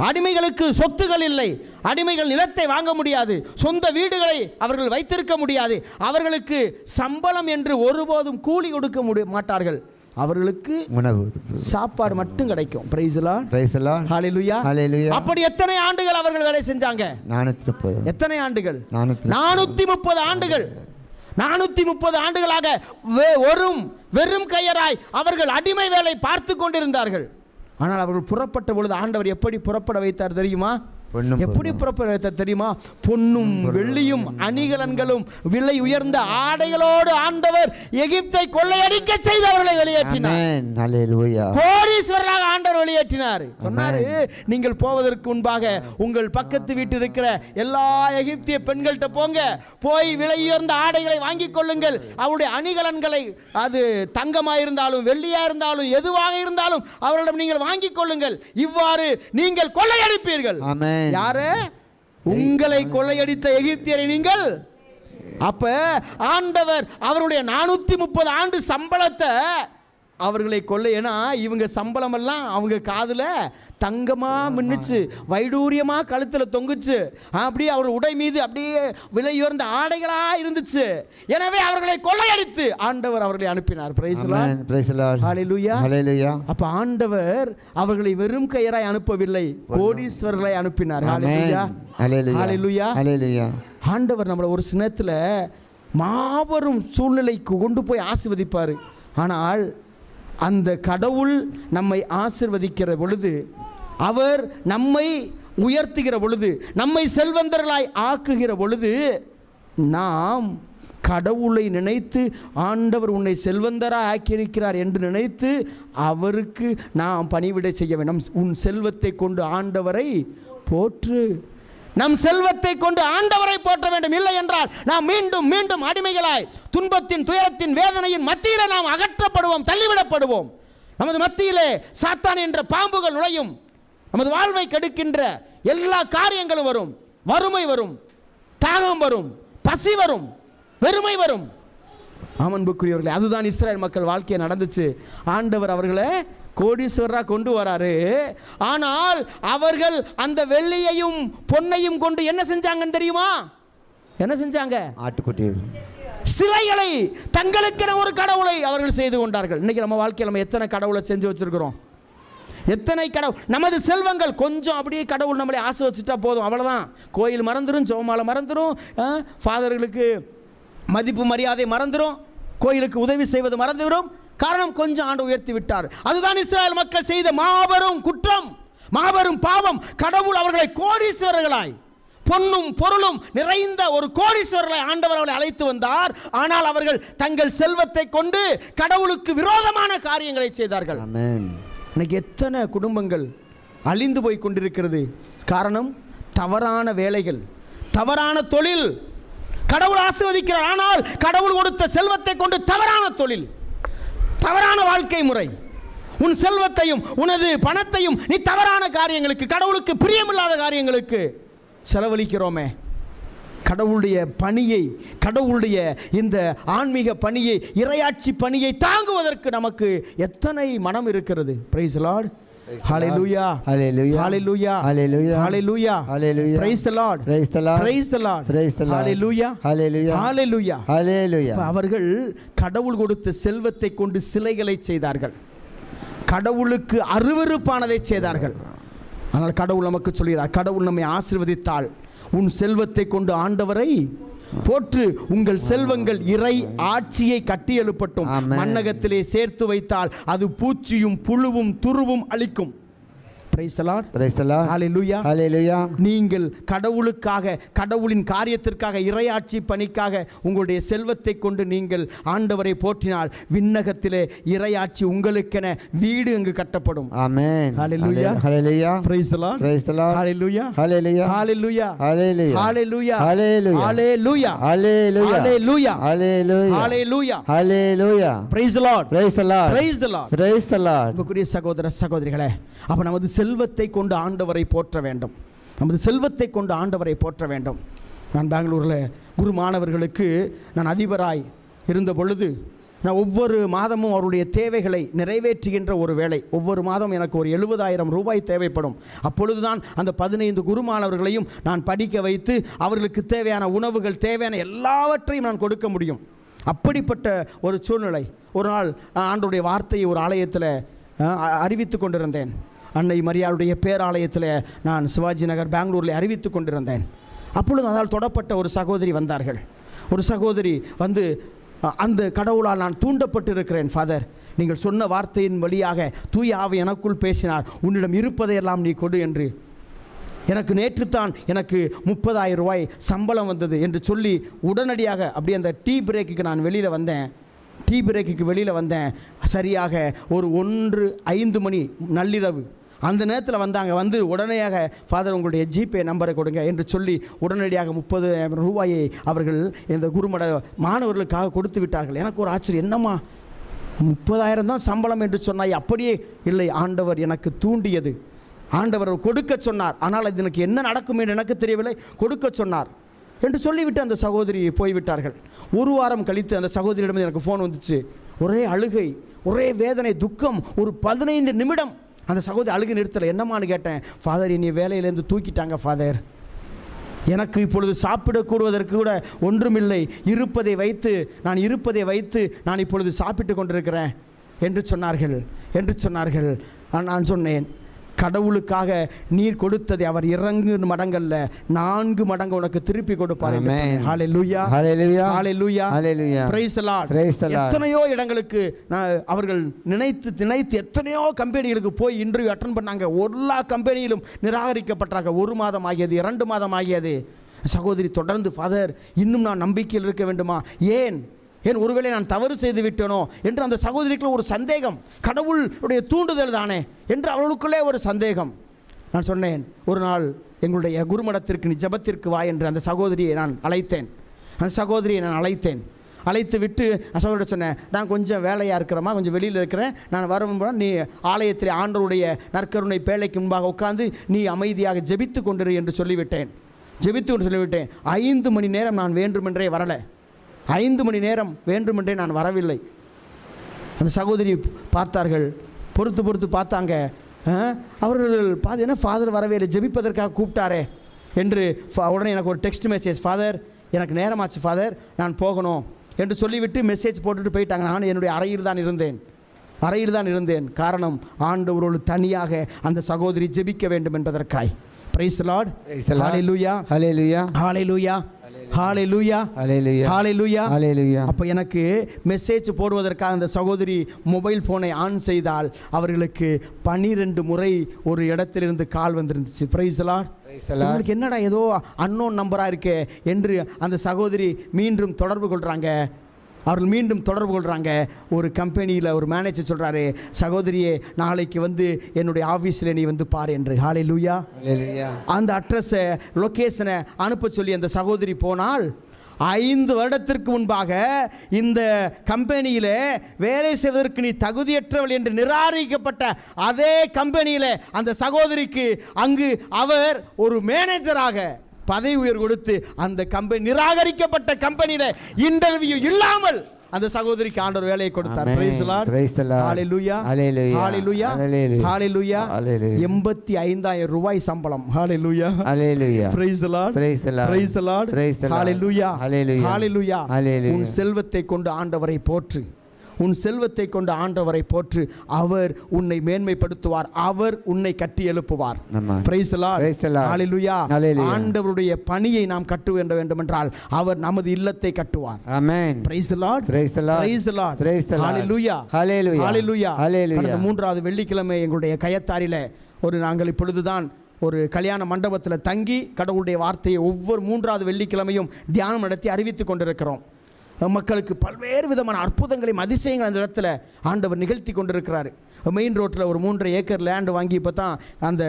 அடிமைகளுக்கு சொத்துகள் இல்லை, அடிமைகள் நிலத்தை வாங்க முடியாது, சொந்த வீடுகளை அவர்கள் வைத்திருக்க முடியாது, அவர்களுக்கு சம்பளம் என்று ஒருபோதும் கூலி கொடுக்க மாட்டார்கள், அவர்களுக்கு உணவு சாப்பாடு மட்டும் கிடைக்கும். Praise the Lord, praise the Lord, hallelujah, hallelujah. அப்படி எத்தனை ஆண்டுகள் அவர்கள் வேலை செஞ்சாங்க? 430. எத்தனை ஆண்டுகள்? 430 ஆண்டுகள். 430 ஆண்டுகளாக வெறும் கையராய் அவர்கள் அடிமை வேலை பார்த்து கொண்டிருந்தார்கள். ஆனால் அவர்கள் புறப்பட்ட பொழுது ஆண்டவர் எப்படி புறப்பட வைத்தார் தெரியுமா? எப்படி புறப்பட வைத்தார் தெரியுமா? பொன்னும் வெள்ளியும் அணிகலன்களும் விலை உயர்ந்த ஆடைகளோடு ஆண்டவர் எகிப்தை கொள்ளையடிக்க செய்து அவர்களை வெளியேற்றினார். கோடீஸ்வரராக ஆண்டவர் வெளியேற்றினார். சொன்னாரு, நீங்கள் போவதற்கு முன்பாக உங்கள் பக்கத்து வீட்டில் இருக்கிற எல்லா எகிப்திய பெண்கள்கிட்ட போங்க, போய் விலை உயர்ந்த ஆடைகளை வாங்கிக் கொள்ளுங்கள், அவருடைய அணிகலன்களை, அது தங்கமாயிருந்தாலும் வெள்ளியாயிருந்தாலும் எதுவாக இருந்தாலும் அவர்களிடம் நீங்கள் வாங்கிக் கொள்ளுங்கள், இவ்வாறு நீங்கள் கொள்ளையடிப்பீர்கள். யாரு? உங்களை கொள்ளையடித்த எகிப்தியரை நீங்கள். அப்ப ஆண்டவர் அவருடைய 430 ஆண்டு சம்பளத்தை அவர்களை கொள்ளை, ஏன்னா இவங்க சம்பளம் எல்லாம் அவங்க காதுல தங்கமா மின்னுச்சு, வைடூரியமா கழுத்துல தொங்குச்சு, அப்படியே அவர் உடை மீது அப்படியே விலை உயர்ந்த ஆடைகளா இருந்துச்சு. எனவே அவர்களை கொள்ளையடித்து ஆண்டவர் அவர்களை அனுப்பினார். Praise the Lord, praise the Lord, hallelujah, hallelujah. அப்ப ஆண்டவர் அவர்களை வெறும் கையராய் அனுப்பவில்லை, கோடீஸ்வரர்களை அனுப்பினார். ஹalleluya, ஹalleluya, ஹalleluya. ஆண்டவர் நம்மளை ஒரு சினத்துல மாபெரும் சூழ்நிலைக்கு கொண்டு போய் ஆசீர்வதிப்பார். ஆனால் அந்த கடவுள் நம்மை ஆசீர்வதிக்கிற பொழுது, அவர் நம்மை உயர்த்துகிற பொழுது, நம்மை செல்வந்தர்களாய் ஆக்குகிற பொழுது, நாம் கடவுளை நினைத்து, ஆண்டவர் உன்னை செல்வந்தராக ஆக்கியிருக்கிறார் என்று நினைத்து அவருக்கு நாம் பணிவிடை செய்ய வேண்டும். உன் செல்வத்தை கொண்டு ஆண்டவரை போற்று. நம் செல்வத்தை கொண்டு ஆண்டவரை போற்ற வேண்டும். இல்லை என்றால் நாம் மீண்டும் மீண்டும் அடிமைகளாய் துன்பத்தின் துயரத்தின் வேதனையின் மத்தியிலே நாம் அகற்றப்படுவோம், தள்ளிவிடப்படுவோம். நமது மத்தியிலே சாத்தான் என்ற பாம்புகள் நுழையும், நமது வாழ்வை கெடுக்கின்ற எல்லா காரியங்களும் வரும். வறுமை வரும், தாகம் வரும், பசி வரும், வெறுமை வரும். அன்புக்குரியவர்களே, அதுதான் இஸ்ரவேல் மக்கள் வாழ்க்கையை நடந்துச்சு. ஆண்டவர் அவர்களை கோடீஸ்வரராக கொண்டு வராரு. ஆனால் அவர்கள் அந்த வெள்ளியையும் பொன்னையும் கொண்டு என்ன செஞ்சாங்கன்னு தெரியுமா? என்ன செஞ்சாங்க? ஆட்டுக்குட்டி சிலைகளை, தங்களுக்கென ஒரு கடவுளை அவர்கள் செய்து கொண்டார்கள். இன்னைக்கு நம்ம வாழ்க்கையில் நம்ம எத்தனை கடவுளை செஞ்சு வச்சிருக்கிறோம்? எத்தனை கடவுள்? நமது செல்வங்கள் கொஞ்சம் அப்படியே கடவுள் நம்மளை ஆசை வச்சுட்டா போதும், அவ்வளோதான். கோயில் மறந்துடும், ஜெபமாலை மறந்துடும், ஃபாதர்களுக்கு மதிப்பு மரியாதை மறந்துடும், கோயிலுக்கு உதவி செய்வது மறந்துவிடும். காரணம், கொஞ்சம் ஆண்டு உயர்த்தி விட்டார். அதுதான் இஸ்ரவேல் மக்கள் செய்த மாபெரும் குற்றம், மாபெரும் பாவம். கடவுள் அவர்களை கோடீஸ்வரர்களாய், பொன்னும் பொருளும் நிறைந்த ஒரு கோடீஸ்வரர்களை ஆண்டவர் அவர்களை அழைத்து வந்தார். ஆனால் அவர்கள் தங்கள் செல்வத்தை கொண்டு கடவுளுக்கு விரோதமான காரியங்களை செய்தார்கள். இன்னைக்கு எத்தனை குடும்பங்கள் அழிந்து போய் கொண்டிருக்கிறது? காரணம், தவறான வேலைகள், தவறான தொழில். கடவுள் ஆசீர்வதிக்கிறார், ஆனால் கடவுள் கொடுத்த செல்வத்தை கொண்டு தவறான தொழில், தவறான வாழ்க்கை முறை. உன் செல்வத்தையும் உனது பணத்தையும் நீ தவறான காரியங்களுக்கு, கடவுளுக்கு பிரியமில்லாத காரியங்களுக்கு செலவழிக்கிறோமே. கடவுளுடைய பணியை, கடவுளுடைய இந்த ஆன்மீக பணியை, இறையாட்சி பணியை தாங்குவதற்கு நமக்கு எத்தனை மனம் இருக்கிறது. Praise the Lord, hallelujah, hallelujah, hallelujah, hallelujah, hallelujah, hallelujah. Praise the Lord, praise the Lord, praise the Lord, praise the Lord, hallelujah, hallelujah, hallelujah, hallelujah. அவர்கள் கடவுள் கொடுத்த செல்வத்தை கொண்டு சிலைகளை செய்தார்கள், கடவுளுக்கு அருவருப்பானதை செய்தார்கள். ஆனால் கடவுள் நமக்கு சொல்கிறார், கடவுள் நம்மை ஆசீர்வதித்தால் உன் செல்வத்தை கொண்டு ஆண்டவரை போற்று. உங்கள் செல்வங்கள் இறை ஆட்சியை கட்டி எழுப்பட்டும். மண்ணகத்திலே சேர்த்து வைத்தால் அது பூச்சியும் புழுவும் துருவும் அளிக்கும். Praise the Lord, praise the Lord, hallelujah, hallelujah. நீங்கள் கடவுளுக்காக, கடவுளின் காரியத்திற்காக, இறையாட்சி பணிக்காக உங்களுடைய செல்வத்தை கொண்டு நீங்கள் ஆண்டவரை போற்றினால் விண்ணகத்திலே இறையாட்சி உங்களுக்கென வீடு அங்கு கட்டப்படும். Amen, hallelujah, hallelujah, praise the Lord, praise the Lord, hallelujah, hallelujah, hallelujah, hallelujah, hallelujah, hallelujah, hallelujah, hallelujah, hallelujah, hallelujah, praise the Lord, praise the Lord, praise the Lord, praise the Lord. அன்புக்குரிய சகோதர சகோதரிகளே, அப்ப நமது செல்வத்தை கொண்டு ஆண்டவரை போற்ற வேண்டும். நமது செல்வத்தை கொண்டு ஆண்டவரை போற்ற வேண்டும். நான் பெங்களூரில் குரு மாணவர்களுக்கு நான் அதிபராய் இருந்த பொழுது நான் ஒவ்வொரு மாதமும் அவருடைய தேவைகளை நிறைவேற்றுகின்ற ஒரு வேலை. ஒவ்வொரு மாதம் எனக்கு ஒரு 70,000 ரூபாய் தேவைப்படும். அப்பொழுது தான் அந்த 15 குருமானவர்களையும் நான் படிக்க வைத்து அவர்களுக்கு தேவையான உணவுகள், தேவையான எல்லாவற்றையும் நான் கொடுக்க முடியும். அப்படிப்பட்ட ஒரு சூழ்நிலை. ஒரு நாள் ஆண்டவருடைய வார்த்தையை ஒரு ஆலயத்தில் அறிவித்து கொண்டிருந்தேன். அன்னை மரியாளுடைய பேராலயத்தில் நான் சிவாஜி நகர் பெங்களூரில் அறிவித்து கொண்டிருந்தேன். அப்பொழுது அதனால் தொடப்பட்ட ஒரு சகோதரி வந்தார்கள். ஒரு சகோதரி வந்து, அந்த கடவுளால் நான் தூண்டப்பட்டு இருக்கிறேன் ஃபாதர், நீங்கள் சொன்ன வார்த்தையின் வழியாக தூய ஆவி எனக்குள் பேசினார், உன்னிடம் இருப்பதையெல்லாம் நீ கொடு என்று. எனக்கு நேற்றுத்தான் எனக்கு 30,000 ரூபாய் சம்பளம் வந்தது என்று சொல்லி உடனடியாக அப்படியே அந்த டீ பிரேக்குக்கு நான் வெளியில் வந்தேன். டீ பிரேக்குக்கு வெளியில் வந்தேன். சரியாக ஒரு 1:05 மணி நள்ளிரவு அந்த நேரத்தில் வந்தாங்க. வந்து உடனடியாக ஃபாதர் உங்களுடைய ஜிபே நம்பரை கொடுங்க என்று சொல்லி உடனடியாக 30,000 ரூபாயை அவர்கள் இந்த குருமட மாணவர்களுக்காக கொடுத்து விட்டார்கள். எனக்கு ஒரு ஆச்சரியம், என்னம்மா 30,000 தான் சம்பளம் என்று சொன்னாய்? அப்படியே இல்லை, ஆண்டவர் எனக்கு தூண்டியது, ஆண்டவர் கொடுக்க சொன்னார். ஆனால் அது எனக்கு என்ன நடக்கும் என்று எனக்கு தெரியவில்லை, கொடுக்க சொன்னார் என்று சொல்லிவிட்டு அந்த சகோதரி போய்விட்டார்கள். ஒரு வாரம் கழித்து அந்த சகோதரியிடம் எனக்கு ஃபோன் வந்துச்சு. ஒரே அழுகை, ஒரே வேதனை, துக்கம். ஒரு 15 நிமிடம் அந்த சகோதரி அழுகை நிறுத்தலை. என்னம்மான்னு கேட்டேன். ஃபாதர், இனி வேலையிலேருந்து தூக்கிட்டாங்க ஃபாதர், எனக்கு இப்பொழுது சாப்பிடக்கூடுவதற்கு கூட ஒன்றுமில்லை, இருப்பதை வைத்து நான் இப்பொழுது சாப்பிட்டு கொண்டிருக்கிறேன் என்று சொன்னார்கள். நான் சொன்னேன், கடவுளுக்காக நீர் கொடுத்ததை அவர் 2 மடங்கல்ல 4 மடங்கு உனக்கு திருப்பி கொடுப்பார். Hallelujah, hallelujah, hallelujah, hallelujah. Praise the Lord. எத்தனையோ இடங்களுக்கு அவர்கள் நினைத்து எத்தனையோ கம்பெனிகளுக்கு போய் இன்டர்வியூ அட்டெண்ட் பண்ணாங்க. எல்லா கம்பெனியிலும் நிராகரிக்கப்பட்டார்கள். 1 மாதம் ஆகியது, 2 மாதம் ஆகியது. சகோதரி தொடர்ந்து, ஃபாதர் இன்னும் நான் நம்பிக்கையில் இருக்க வேண்டுமா, ஏன் ஒருவேளை நான் தவறு செய்து விட்டேனோ என்று அந்த சகோதரிக்குள்ள ஒரு சந்தேகம். கடவுளுடைய தூண்டுதல் தானே என்று அவர்களுக்குள்ளே ஒரு சந்தேகம். நான் சொன்னேன், ஒரு நாள் எங்களுடைய குருமடத்திற்கு நீ ஜெபத்திற்கு வா என்று அந்த சகோதரியை நான் அழைத்தேன். அழைத்து விட்டு சகோதரி சொன்னேன், நான் கொஞ்சம் வேலையாக இருக்கிறேம்மா, கொஞ்சம் வெளியில் இருக்கிறேன், நான் வரும்போது நீ ஆலயத்தில் ஆண்டவருடைய நற்கருணை பேழைக்கு முன்பாக உட்கார்ந்து நீ அமைதியாக ஜெபித்து கொண்டிரு என்று சொல்லிவிட்டேன். 5 மணி நேரம் நான் வேண்டுமென்றே வரலை. 5 மணி நேரம் வேண்டுமென்றே நான் வரவில்லை. அந்த சகோதரி பார்த்தார்கள், பொறுத்து பார்த்தாங்க. அவர்கள் என்ன ஃபாதர் வரவே இல்லை, ஜெபிப்பதற்காக கூப்பிட்டாரே என்று. உடனே எனக்கு ஒரு டெக்ஸ்ட் மெசேஜ், ஃபாதர் எனக்கு நேரமாச்சு ஃபாதர், நான் போகணும் என்று சொல்லிவிட்டு மெசேஜ் போட்டுட்டு போயிட்டாங்க. நான் என்னுடைய அறையில் தான் இருந்தேன். காரணம், ஆண்டவரோடு தனியாக அந்த சகோதரி ஜெபிக்க வேண்டும் என்பதற்காய். Price the Lord. Hallelujah, hallelujah, hallelujah, hallelujah, hallelujah, hallelujah, ஹல்லேலூயா. அப்போ எனக்கு மெசேஜ் போடுவதற்காக அந்த சகோதரி மொபைல் ஃபோனை ஆன் செய்தால் அவர்களுக்கு 12 முறை ஒரு இடத்திலிருந்து கால் வந்திருந்துச்சு. Price the Lord. உங்களுக்கு என்னடா ஏதோ அன்னோன் நம்பராக இருக்கே என்று அந்த சகோதரி மீண்டும் தொடர்பு கொள்கிறாங்க. ஒரு கம்பெனியில் ஒரு மேனேஜர் சொல்கிறாரு, சகோதரியே நாளைக்கு வந்து என்னுடைய ஆஃபீஸில் நீ வந்து பாரு என்று. ஹல்லேலூயா. அந்த அட்ரஸை, லொக்கேஷனை அனுப்ப சொல்லி அந்த சகோதரி போனால் 5 வருடத்திற்கு முன்பாக இந்த கம்பெனியில் வேலை செய்வதற்கு நீ தகுதியற்றவள் என்று நிராகரிக்கப்பட்ட அதே கம்பெனியில் அந்த சகோதரிக்கு அங்கு அவர் ஒரு மேனேஜராக பதவி உயர்வு கொடுத்து அந்த கம்பெனி, நிராகரிக்கப்பட்ட கம்பெனியில் இன்டர்வியூ இல்லாமல் அந்த சகோதரிக்கு ஆண்டவர் வேலையை கொடுத்தார். Price the Lord. Hallelujah, hallelujah, hallelujah, ஹல்லேலூயா. 85,000 ரூபாய் சம்பளம். Hallelujah, hallelujah. Praise the Lord, praise the Lord, praise the Lord, hallelujah, hallelujah, hallelujah. உன் செல்வத்தை கொண்டு ஆண்டவரை போற்று, அவர் உன்னை மேன்மைப்படுத்துவார், அவர் உன்னை கட்டி எழுப்புவார். பிரைஸ் தி லார்ட், ஹல்லேலூயா. ஆண்டவருடைய பணியை நாம் கட்ட வேண்டும் என்றால் அவர் நமது இல்லத்தை கட்டுவார். Amen. Praise the Lord, praise the Lord, praise the Lord, praise the Lord. Hallelujah, hallelujah, hallelujah, hallelujah. 3வது வெள்ளிக்கிழமை எங்களுடைய கயத்தாரிலே நாங்கள் இப்பொழுதுதான் ஒரு கல்யாண மண்டபத்தில் தங்கி கடவுளுடைய வார்த்தையை ஒவ்வொரு 3வது வெள்ளிக்கிழமையும் தியானம் நடத்தி அறிவித்து கொண்டிருக்கிறோம். மக்களுக்கு பல்வேறு விதமான அற்புதங்களையும் அதிசயங்கள் அந்த இடத்துல ஆண்டவர் நிகழ்த்தி கொண்டிருக்கிறார். மெயின் ரோட்டில் ஒரு 3.5 ஏக்கர் லேண்டு வாங்கி இப்போ தான் அந்த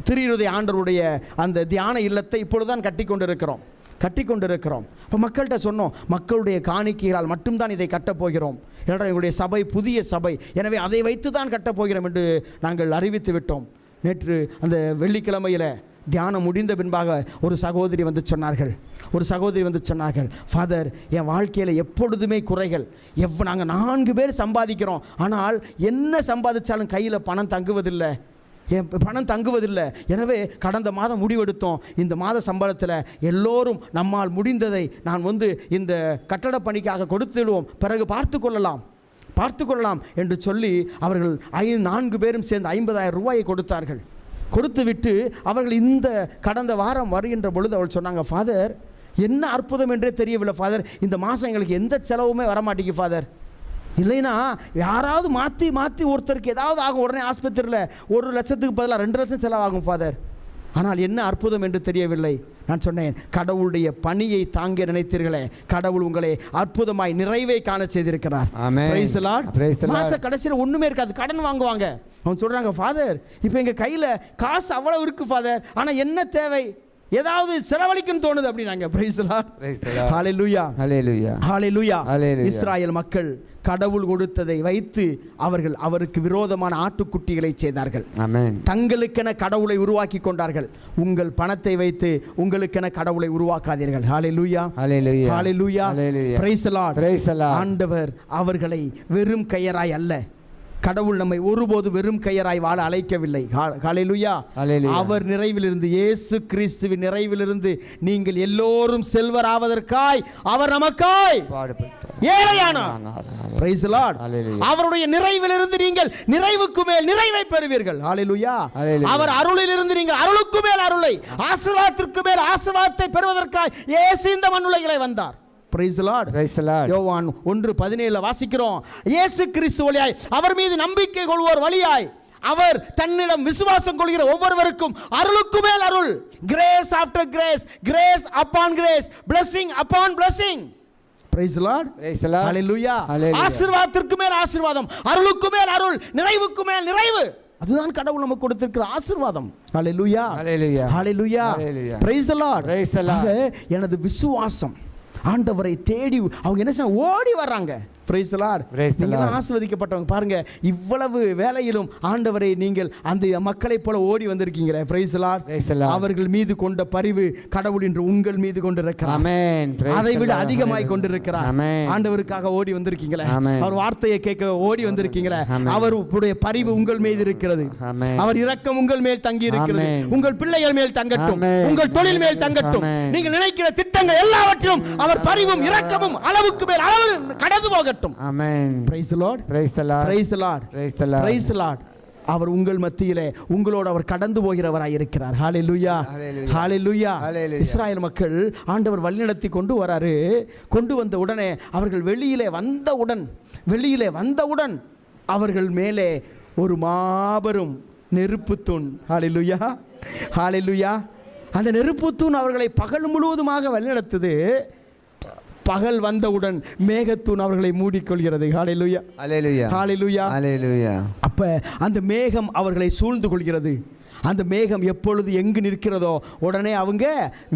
திருஇருதய ஆண்டவருடைய அந்த தியான இல்லத்தை இப்பொழுது தான் கட்டி கொண்டிருக்கிறோம். இப்போ மக்கள்கிட்ட சொன்னோம், மக்களுடைய காணிக்கைகளால் மட்டும்தான் இதை கட்டப்போகிறோம். ஏன்னா எங்களுடைய சபை புதிய சபை, எனவே அதை வைத்து தான் கட்டப்போகிறோம் என்று நாங்கள் அறிவித்து விட்டோம். நேற்று அந்த வெள்ளிக்கிழமையில் தியானம் முடிந்த பின்பாக ஒரு சகோதரி வந்து சொன்னார்கள் ஃபாதர், என் வாழ்க்கையில் எப்பொழுதுமே குறைகள். நாங்கள் 4 பேர் சம்பாதிக்கிறோம், ஆனால் என்ன சம்பாதிச்சாலும் கையில் பணம் தங்குவதில்லை. எனவே கடந்த மாதம் முடிவெடுத்தோம், இந்த மாத சம்பளத்தில் எல்லோரும் நம்மால் முடிந்ததை நான் இந்த கட்டட பணிக்காக கொடுத்துடுவோம், பிறகு பார்த்து கொள்ளலாம் என்று சொல்லி அவர்கள் 4 பேரும் சேர்ந்து 50,000 ரூபாயை கொடுத்தார்கள். கொடுத்துவிட்டு அவர்கள் இந்த கடந்த வாரம் வருகின்ற பொழுது அவள் சொன்னாங்க, ஃபாதர், என்ன அற்புதம் என்றே தெரியவில்லை ஃபாதர், இந்த மாதம் எங்களுக்கு எந்த செலவுமே வரமாட்டேங்குது ஃபாதர். இல்லைன்னா யாராவது மாற்றி ஒருத்தருக்கு ஏதாவது ஆகும், உடனே ஆஸ்பத்திரியில் 1 லட்சத்துக்கு பதிலாக 2 லட்சம் செலவாகும் ஃபாதர். ஆனால் என்ன அற்புதம் என்று தெரியவில்லை. நான் சொன்னேன், கடவுளுடைய பணியை தாங்க நினைத்தீர்களே, கடவுள் உங்களை அற்புதமாய் நிறைவை காண செய்திருக்கிறார். Price the Lord. மாச கடைசியில் ஒன்றுமே இருக்காது, கடன் வாங்குவாங்க. அவங்க சொல்கிறாங்க, ஃபாதர், இப்போ எங்கள் கையில் காசு அவ்வளோ இருக்குது ஃபாதர், ஆனால் என்ன தேவை, ஏதாவது செலவழிக்கும் தோணுது அப்படின்னாங்க. Praise the Lord. Hallelujah, hallelujah, hallelujah. Israel மக்கள் கடவுள் கொடுத்ததை வைத்து அவருக்கு விரோதமான ஆட்டுக்குட்டிகளை செய்தார்கள். தங்களுக்கென கடவுளை உருவாக்கி கொண்டார்கள். உங்கள் பணத்தை வைத்து உங்களுக்கென கடவுளை உருவாக்காதீர்கள். ஹல்லேலூயா, hallelujah, hallelujah. Praise the Lord. ஆண்டவர் அவர்களை வெறும் கையராய் அல்ல, கடவுள் நம்மை ஒருபோது வெறும் கையராய் வாழ அழைக்கவில்லை. ஹல்லேலூயா. அவர் நிறைவிலிருந்து, இயேசு கிறிஸ்துவின் நிறைவிலிருந்து நீங்கள் எல்லோரும் செல்வராவதற்காய் அவர் நமக்காய் ஏழையானார். Price the Lord. அவருடைய நிறைவிலிருந்து நீங்கள் நிறைவுக்கு மேல் நிறைவை பெறுவீர்கள். ஹல்லேலூயா. அவர் அருளிலிருந்து நீங்கள் அருளுக்கு மேல் அருளை, ஆசீர்வாதத்திற்கு மேல் ஆசீர்வாதத்தை பெறுவதற்காய் இயேசு இந்த மண்ணுலகிலே வந்தார். Praise the Lord. Praise the Lord. யோவான் 1:17 வாசிக்கிறோம், இயேசு கிறிஸ்து வழியாய், அவர் மீது நம்பிக்கை கொள்வோர் வழியாய், அவர் தன்னிடம் விசுவாசம் கொள்கிற ஒவ்வொருவருக்கும் அருளுக்கு மேல் அருள், grace after grace, grace upon grace, blessing upon blessing. Praise the Lord. Praise the Lord. Hallelujah. ஆசீர்வாதத்திற்கு மேல் ஆசீர்வாதம், அருளுக்கு மேல் அருள், நிறைவுக்கு மேல் நிறைவு. அதுதான் கடவுள் நமக்கு கொடுத்திருக்கிற ஆசீர்வாதம். ஹல்லேலூயா, hallelujah, hallelujah. Praise the Lord. Praise the Lord. எனது விசுவாசம் ஆண்டவரை தேடி அவங்க என்ன செய்ய ஓடி வர்றாங்க. Praise the Lord. நீங்கள் ஆசீர்வதிக்கப்பட்டவங்க. பாருங்க, இவ்வளவு வேலையிலும் ஆண்டவரை நீங்கள் அந்த மக்களை போல ஓடி வந்திருக்கீங்களே. Price the Lord. அவர்கள் மீது கொண்ட பரிவு கடவுள் இன்று உங்கள் மீது கொண்டிருக்கிறார். ஆமென். அதை விட அதிகமாய் கொண்டிருக்கிறார். ஆண்டவருக்காக ஓடி வந்திருக்கீங்களே, அவர் வார்த்தையை கேட்க ஓடி வந்திருக்கீங்களே, அவருடைய பரிவு உங்கள் மீது இருக்கிறது. அவர் இரக்கம் உங்கள் மேல் தங்கி இருக்கிறது. உங்கள் பிள்ளைகள் மேல் தங்கட்டும், உங்கள் தொழில் மேல் தங்கட்டும், நீங்கள் நினைக்கிற திட்டங்கள் எல்லாவற்றிலும் அவர் பரிவும் இரக்கமும் அளவுக்கு மேல் அளவு கடந்து போக. Amen. Praise the Lord. Praise the Lord. Praise the Lord. Praise the Lord. Praise the Lord. அவர் உங்கள் மத்தியிலே உங்களோடு அவர் கடந்து போகிறவராய் இருக்கிறார். ஹல்லேலூயா, ஹல்லேலூயா. இஸ்ராயேல் மக்கள் ஆண்டவர் வழிநடத்தி கொண்டு வராரு. கொண்டு வந்த உடனே அவர்கள் வெளியிலே வந்தவுடன் அவர்கள் மேலே ஒரு மாபெரும் நெருப்பு தூண். ஹல்லேலூயா, ஹல்லேலூயா. அந்த நெருப்பு தூண் அவர்களை பகல் முழுவதுமாக வழிநடத்துது. பகல் வந்தவுடன் மேகத்தூண் அவர்களை மூடிக்கொள்கிறது. ஹல்லேலூயா, ஹல்லேலூயா, ஹல்லேலூயா, ஹல்லேலூயா. அப்ப அந்த மேகம் அவர்களை சூழ்ந்து கொள்கிறது. அந்த மேகம் எப்பொழுது எங்கு நிற்கிறதோ உடனே அவங்க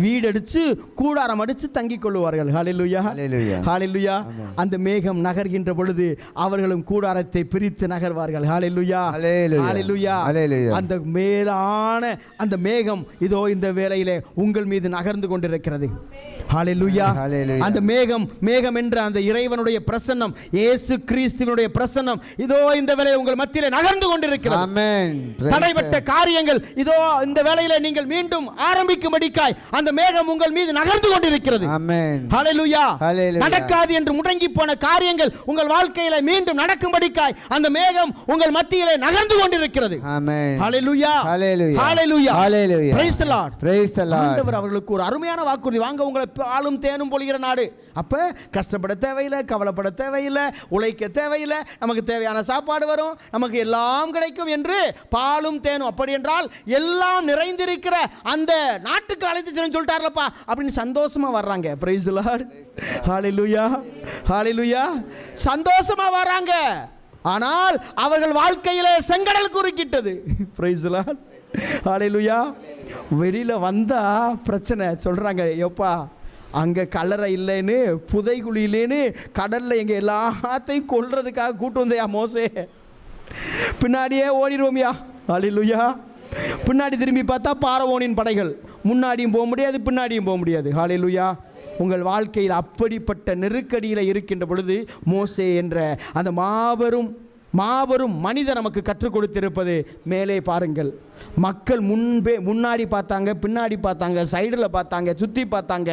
வீடடிச்சு கூடாரம் அடிச்சு தங்கிக் கொள்வார்கள். ஹல்லேலூயா, ஹல்லேலூயா, ஹல்லேலூயா. அந்த மேகம் நகர்கின்ற பொழுது அவர்களும் கூடாரத்தை பிரித்து நகர்வார்கள். ஹல்லேலூயா, ஹல்லேலூயா, ஹல்லேலூயா. அந்த மேலான அந்த மேகம் இதோ இந்த வேளையிலே உங்கள் மீது நகர்ந்து கொண்டிருக்கிறது. ஹல்லேலூயா. அந்த மேகம் என்ற அந்த இறைவனுடைய பிரசன்னம், இயேசு கிறிஸ்துவினுடைய பிரசன்னம் இதோ இந்த வேளையிலே உங்கள் மத்தியிலே நகர்ந்து கொண்டிருக்கிறது. ஆமென். தடைப்பட்ட காரியங்கள் இதோ இந்த வேளையிலே நீங்கள் மீண்டும் ஆரம்பிக்கும்படிக்காய் அந்த மேகம் உங்கள் மீது நகர்ந்து கொண்டிருக்கிறது. ஆமென். ஹல்லேலூயா. நடக்காது என்று முடங்கி போன காரியங்கள் உங்கள் வாழ்க்கையிலே மீண்டும் நடக்கும்படிக்காய் அந்த மேகம் உங்கள் மத்தியிலே நகர்ந்து கொண்டிருக்கிறது. Amen. Hallelujah, hallelujah, hallelujah, hallelujah. Praise the Lord. Praise the Lord. ஆண்டவர் அவர்களுக்கு ஒரு அருமையான வாக்குறுதி, வாங்க உங்களை பாலும் தேனும் பொழிகிற நாடு. அப்ப கஷ்டப்பட தேவையில்லை, கவலைப்பட தேவையில்லை, உழைக்க தேவையில்லை, நமக்கு தேவையான சாப்பாடு வரும், நமக்கு எல்லாம் கிடைக்கும் என்று பாலும் தேனும். அப்படி என்றால் எல்லாம் நிறைந்திருக்கிற அந்த நாட்டுக்கு அழைத்து செல்ல சொல்லிட்டார்லப்பா அப்படின்னு சந்தோஷமா வர்றாங்க. Praise the Lord. Hallelujah, hallelujah. சந்தோஷமா வர்றாங்க. ஆனால் அவர்கள் வாழ்க்கையிலே செங்கடல் குறுக்கிட்டது. Price the Lord. ஹல்லேலூயா. வெளியில வந்தா பிரச்சனை. சொல்றாங்க, யோப்பா அங்கே கல்லறை இல்லைன்னு, புதைகுழியிலேன்னு, கடலில் எங்கள் எல்லாத்தையும் கொல்றதுக்காக கூட்டு வந்தையா மோசே, பின்னாடியே ஓடிடுவோம்யா. ஹல்லேலூயா, பின்னாடி திரும்பி பார்த்தா பார்வோனின் படைகள். முன்னாடியும் போக முடியாது, பின்னாடியும் போக முடியாது. ஹல்லேலூயா. உங்கள் வாழ்க்கையில் அப்படிப்பட்ட நெருக்கடியில் இருக்கின்ற பொழுது மோசே என்ற அந்த மாபெரும் மனிதர் நமக்கு கற்றுக் கொடுத்திருப்பது மேலே பாருங்கள். மக்கள் முன்னாடி பார்த்தாங்க, பின்னாடி பார்த்தாங்க, சைடில் பார்த்தாங்க, சுற்றி பார்த்தாங்க.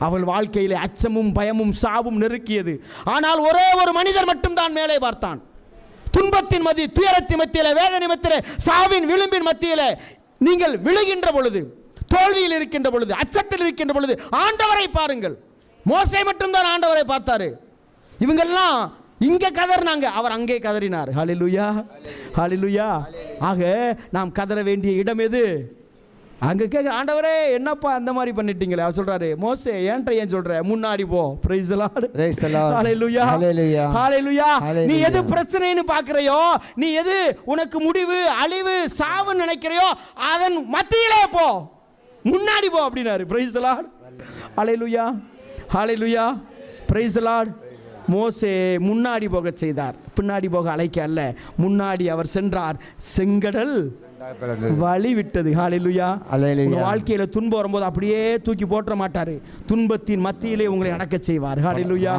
அவள் வாழ்க்கையில் அச்சமும் பயமும் சாவும் நெருக்கியது. ஆனால் ஒரே ஒரு மனிதர் மட்டும்தான் மேலே பார்த்தான். துன்பத்தின் மத்தியில், துயரத்தின் மத்தியில், வேதனை மத்தியில், சாவின் விளிம்பின் மத்தியில் நீங்கள் விழுகின்ற பொழுது, தோல்வியில் இருக்கின்ற பொழுது, அச்சத்தில் இருக்கின்ற பொழுது ஆண்டவரை பாருங்கள். மோசே மட்டும்தான் ஆண்டவரை பார்த்தாரு. இவங்கெல்லாம் இங்க கதறினாங்க, அவர் அங்கே கதறினார். ஹல்லேலூயா, ஹல்லேலூயா. ஆக நாம் கதற வேண்டிய இடம் எது? அங்க கேட்க, ஆண்டவரே என்னப்பா அந்த மாதிரி பண்ணிட்டீங்களே? அவர் சொல்றாரு, மோசே ஏன்ட்ட ஏன் சொல்ற, முன்னாடி போ. Praise the Lord, praise the Lord, hallelujah, hallelujah, hallelujah. நீ எது பிரச்சனைன்னு பார்க்கறியோ, நீ எது உனக்கு முடிவு, அழிவு, சாவுன்னு நினைக்கிறையோ, அதன் மத்தியிலே போ, முன்னாடி போ அப்படினாரு. Praise the Lord, hallelujah, hallelujah, praise the Lord. மோசே முன்னாடி போக செய்தார், பின்னாடி போக அழைக்க அல்ல. முன்னாடி அவர் சென்றார், செங்கடல் வழி விட்டது. ஹல்லேலூயா. உங்க வாழ்க்கையில துன்பம் வரும்போது அப்படியே தூக்கி போற்ற மாட்டாரு. துன்பத்தின் மத்தியிலே உங்களை நடக்க செய்வார். ஹல்லேலூயா.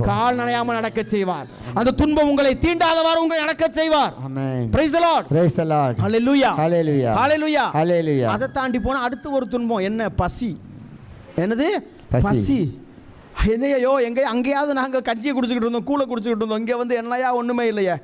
கால் நனையாம நடக்க செய்வார். அந்த துன்பம் உங்களை தீண்டாதவாறு உங்களை நடக்க செய்வார். Praise the Lord, praise the Lord, hallelujah, hallelujah, hallelujah, hallelujah. அதை தாண்டி போனா அடுத்து ஒரு துன்பம் என்ன? பசி. என்னது? பசி. என்னையோ எங்கே அங்கேயாவது நாங்கள் கஞ்சியை குடிச்சுக்கிட்டு இருந்தோம், கூழை குடிச்சுக்கிட்டு இருந்தோம், இங்கே வந்து என்னையா ஒன்றுமே இல்லையே.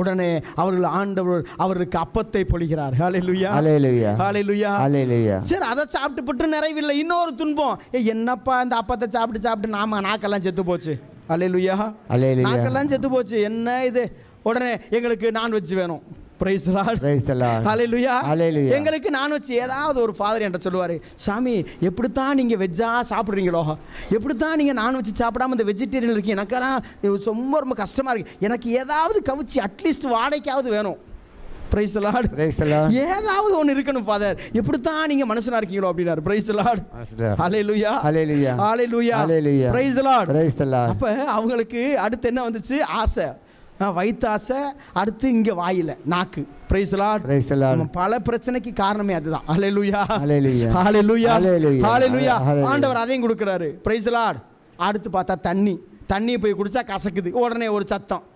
உடனே அவர்கள் ஆண்டவர் அவருக்கு அப்பத்தை பொழிகிறார். ஹல்லேலூயா, ஹல்லேலூயா, ஹல்லேலூயா, ஹல்லேலூயா. சரி, அதை சாப்பிட்டு நிறைவில்லை. இன்னொரு துன்பம், என்னப்பா இந்த அப்பத்தை சாப்பிட்டு நாக்கெல்லாம் செத்து போச்சு. ஹல்லேலூயா, ஹல்லேலூயா, நாக்கெல்லாம் செத்து போச்சு. என்ன இது? உடனே எங்களுக்கு நான்வெஜ் வேணும். Praise the Lord, praise the Lord, hallelujah, hallelujah. எங்களுக்கு நான்வெஜ் ஏதாவது ஒரு ஃபாதர் என்கிட்ட சொல்லுவார், சாமி எப்படித்தான் நீங்கள் வெஜ்ஜா சாப்பிட்றீங்களோ, எப்படித்தான் நீங்கள் நான்வெஜ் சாப்பிடாம இந்த வெஜிடேரியன் இருக்கீங்க, எனக்கெல்லாம் ரொம்ப கஷ்டமாக இருக்குது, எனக்கு ஏதாவது கவிச்சு அட்லீஸ்ட் வாடகைக்காவது வேணும். Praise the Lord, praise the Lord. ஏதாவது ஒன்று இருக்கணும் ஃபாதர், எப்படித்தான் நீங்கள் மனுஷனா இருக்கீங்களோ அப்படினாரு. Praise the Lord, hallelujah, hallelujah, hallelujah, hallelujah, praise the Lord, praise the Lord. அப்போ அவங்களுக்கு அடுத்து என்ன வந்துச்சு? ஆசை, வயிற்று ஆசை. அடுத்து இங்கே வாயில நாக்கு. Price the Lord, praise the Lord. பல பிரச்சனைக்கு காரணமே அதுதான். ஹல்லேலூயா, ஹல்லேலூயா, ஹல்லேலூயா, ஹல்லேலூயா. ஆண்டவர் அதையும் கொடுக்குறாரு. Price the Lord. அடுத்து பார்த்தா தண்ணியை போய் குடிச்சா கசக்குது. உடனே ஒரு சத்தம்.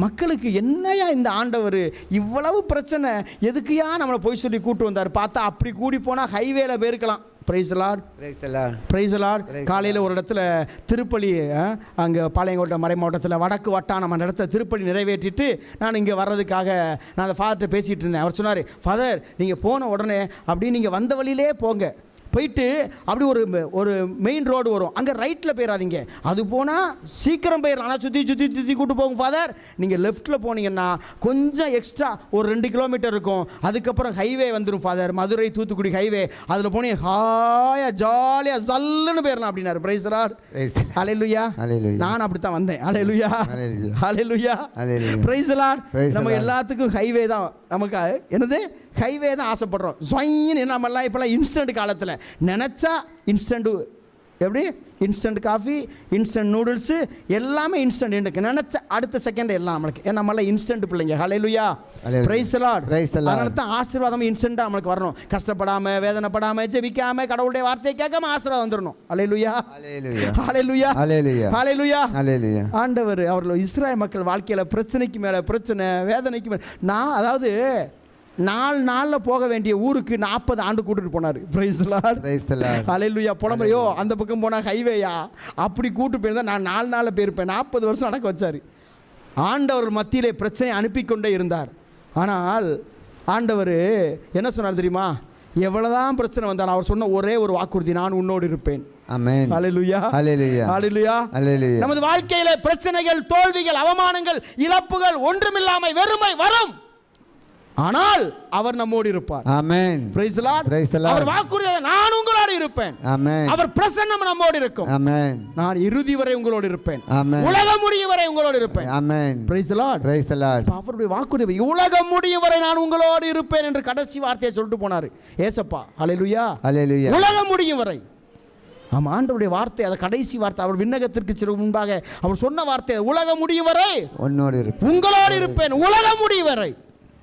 மக்களுக்கு என்னையா இந்த ஆண்டவர் இவ்வளவு பிரச்சனை, எதுக்குயா நம்மளை போய் சொல்லி கூட்டு வந்தார்? பார்த்தா அப்படி கூடி போனால் ஹைவேல போயிருக்கலாம். Price the Lord, praise the Lord, praise the Lord. காலையில் ஒரு இடத்துல திருப்பலி, அங்கே பாளையங்கோட்டை மறை மாவட்டத்தில் வடக்கு வட்டானம் அந்த இடத்துல திருப்பலி நிறைவேற்றிட்டு நான் இங்கே வர்றதுக்காக நான் அந்த ஃபாதர்கிட்ட பேசிகிட்டு இருந்தேன். அவர் சொன்னார், ஃபாதர் நீங்கள் போன உடனே அப்படி நீங்கள் வந்த வழியிலே போங்க, போயிட்டு அப்படி ஒரு மெயின் ரோடு வரும், அங்கே ரைட்டில் போயிடாதீங்க, அது போனால் சீக்கிரம் போயிடலாம், ஆனால் சுற்றி கூட்டு போகும் ஃபாதர். நீங்கள் லெஃப்ட்டில் போனீங்கன்னா கொஞ்சம் எக்ஸ்ட்ரா ஒரு 2 கிலோமீட்டர் இருக்கும், அதுக்கப்புறம் ஹைவே வந்துடும் ஃபாதர், மதுரை தூத்துக்குடி ஹைவே. அதில் போனீங்க ஹாயாக ஜாலியாக ஜல்லுன்னு போயிடலாம் அப்படின்னாரு. பிரைஸ் தி லார்ட், ஹல்லேலூயா. நான் அப்படி தான் வந்தேன். ஹல்லேலூயா, ஹல்லேலூயா, பிரைஸ் தி லார்ட். நம்ம எல்லாத்துக்கும் ஹைவே தான், நமக்கு என்னது ஹைவே தான் ஆசைப்படுறோம். ஸ்வைன்னு நம்மெல்லாம் இப்போலாம் இன்ஸ்டன்ட் காலத்தில் நினச்சா இன்ஸ்டண்ட்டு, எப்படி இன்ஸ்டன்ட் காஃபி, இன்ஸ்டன்ட் நூடுல்ஸு எல்லாமே இன்ஸ்டன்ட் எனக்கு நினச்ச அடுத்த செகண்ட் எல்லாம் நம்மளுக்கு. ஏன்னா நம்மளாம் இன்ஸ்டன்ட் பிள்ளைங்க. ஹல்லேலூயா, பிரைஸ் தி லார்ட். அதனால தான் ஆசீர்வாதம் இன்ஸ்டண்ட்டாக நம்மளுக்கு வரணும். கஷ்டப்படாமல், வேதனைப்படாமல், ஜெபிக்காமல், கடவுளுடைய வார்த்தையை கேட்காம ஆசீர்வாதம் வந்துடணும். ஹல்லேலூயா, ஹல்லேலூயா, ஹல்லேலூயா, ஹல்லேலூயா. ஆண்டவர் அவர்கள் இஸ்ராயேல் மக்கள் வாழ்க்கையில் பிரச்சனைக்கு மேலே பிரச்சனை, வேதனைக்கு மேலே, அதாவது 4 நாளில் போக வேண்டிய ஊருக்கு 40 ஆண்டு கூட்டிட்டு போனார். Praise the Lord, praise the Lord, hallelujah. புலம்பையோ அந்த பக்கம் போனால் ஹைவேயா, அப்படி கூட்டு போயிருந்தா நான் 4 நாளில் போயிருப்பேன். 40 வருஷம் நடக்க வச்சார். ஆண்டவர் மத்தியிலே பிரச்சனை அனுப்பி கொண்டே இருந்தார். ஆனால் ஆண்டவர் என்ன சொன்னார் தெரியுமா? எவ்வளவுதான் பிரச்சனை வந்தாலும் அவர் சொன்ன ஒரே ஒரு வாக்குறுதி, நான் உன்னோடு இருப்பேன். ஆமென், ஹல்லேலூயா, ஹல்லேலூயா, ஹல்லேலூயா, ஹல்லேலூயா. நமது வாழ்க்கையிலே பிரச்சனைகள், தோல்விகள், அவமானங்கள், இழப்புகள் ஒன்றுமில்லாமல் வெறுமை வரும், ஆனால் அவர் நம்மோடு இருப்பார். Amen, praise the Lord, praise the Lord. அவர் வாக்குறுதி, நான் உங்களோடு இருப்பேன். ஆமென். அவர் பிரசன்னம் நம்மோடு இருக்கும். ஆமென். நான் இறுதி வரை உங்களோடு இருப்பேன். ஆமென். உலகம் முடியும் வரை உங்களோடு இருப்பேன். Amen, praise the Lord, praise the Lord. அவருடைய வாக்குறுதி, உலகம் முடியும் வரை நான் உங்களோடு இருப்பேன் என்று கடைசி வார்த்தையை சொல்லிட்டு போனார் ஏசப்பா. ஹல்லேலூயா, ஹல்லேலூயா. உலகம் முடியும் வரை. ஆமாம், ஆண்டவருடைய வார்த்தை, அது கடைசி வார்த்தை. அவர் விண்ணகத்திற்கு சிறு முன்பாக அவர் சொன்ன வார்த்தை, உலகம் முடியும் வரை உங்களோடு இருப்பேன், உலகம் முடியும் வரை.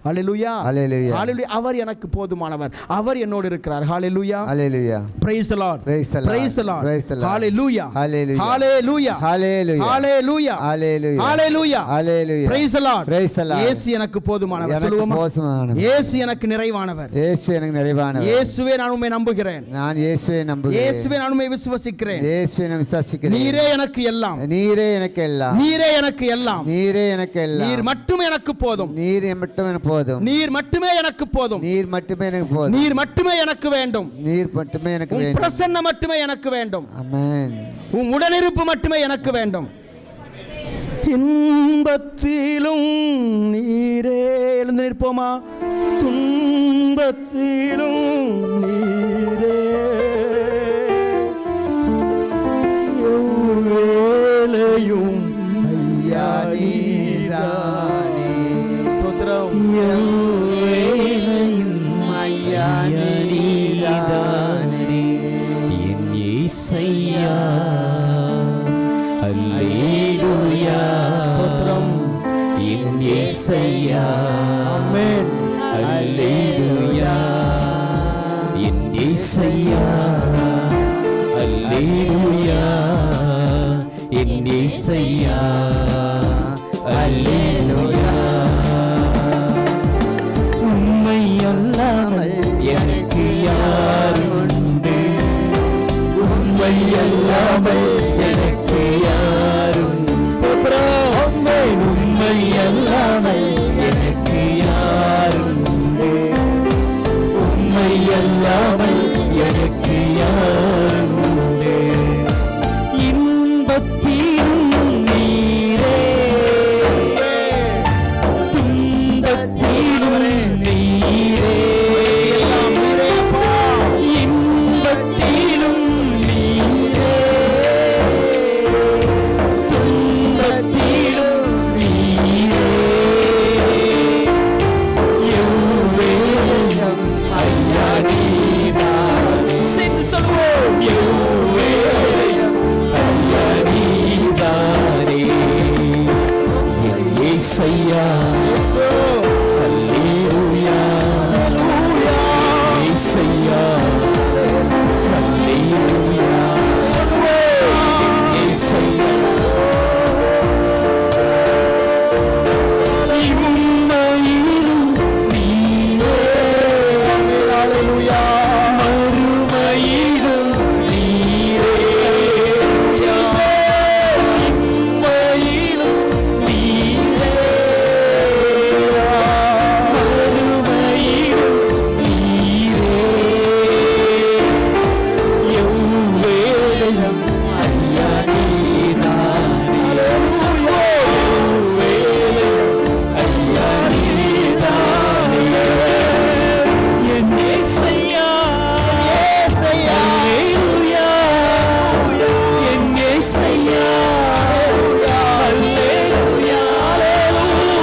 ஹalleluya Hallelujah. ஹalleluya அவர் எனக்கு போதுமானவர் அவர் என்னோடு இருக்கிறார் ஹalleluya Hallelujah. praise the lord Praise the Lord. praise the lord Praise the Lord. hallelujah Hallelujah. hallelujah Hallelujah. hallelujah Hallelujah. hallelujah Hallelujah. praise the lord Praise the Lord. இயேசு எனக்கு போதுமானவர் எனக்கு சொல்லுவோமா போதுமானவர். இயேசு எனக்கு நிறைவானவர் இயேசு எனக்கு நிறைவானவர். இயேசுவே நான் உம்மை நம்புகிறேன் நான் இயேசுவை நம்புகிறேன். இயேசுவே நான் உம்மை விசுவசிக்கிறேன் இயேசுவை நான் விசுவாசிக்கிறேன். நீரே எனக்கு எல்லாம் நீரே எனக்கு எல்லாம். நீரே எனக்கு எல்லாம் நீரே எனக்கு எல்லாம். நீர் மட்டும் எனக்கு போதும் நீர் மட்டும் எனக்கு போதும். நீர் மட்டுமே எனக்கு போதும் நீர் மட்டுமே எனக்கு போதும். நீர் மட்டுமே எனக்கு வேண்டும் நீர் மட்டுமே எனக்கு உம் வேண்டும். பிரசன்னம் மட்டுமே எனக்கு வேண்டும் ஆமென். உம் உடனிருப்பு மட்டுமே எனக்கு வேண்டும் இன்பத்திலும் நீரே எழுந்து நிற்போமா துன்பத்திலும் நீரே எவ்வேளையும் ஐயா நீதானே ஸ்தோத்திரம் எவ்வேளையும் ஐயா நீதானே. என் இயேசையா அல்லேலூயா ஸ்தோத்திரம் என் இயேசையா ஆமென் அல்லேலூயா என் இயேசையா அல்லேலூயா என் இயேசையா அல்லேலூயா உம்மை அல்லாமல் எனக்கு யாருண்டு உம்மை அல்லாமல் எனக்கு யாரும் ஸ்தோத்திரம் உம்மை அல்லாமல் எனக்கு யாருண்டு உம்மை அல்லாமல் எனக்கு யாருண்டு இன்பத்திலும் நீரே துன்பத்திலும் நீரே இன்பத்திலும் நீரே துன்பத்திலும் நீரே எவ்வேளையும் ஐயா நீதானே. சேர்ந்து சொல்லுவோம் எவ்வேளையும் ஐயா நீதானே. என் இயேசையா அல்லேலூயா இயேசையா அல்லேலூயா சொல்லுவோம் என் இயேசையா உம்மையிலும் நீரே மறுமையிலும் நீரே ஜீசஸ் உம்மையிலும் நீரே மறுமையிலும் நீரே எவ்வேளையும் ஐயா நீதானே சொல்லுவோம் எவ்வேளையும் ஐயா நீதானே என் இயேசையா அல்லேலூயா என் இயேசையா அல்லேலூயா அல்லேலூயா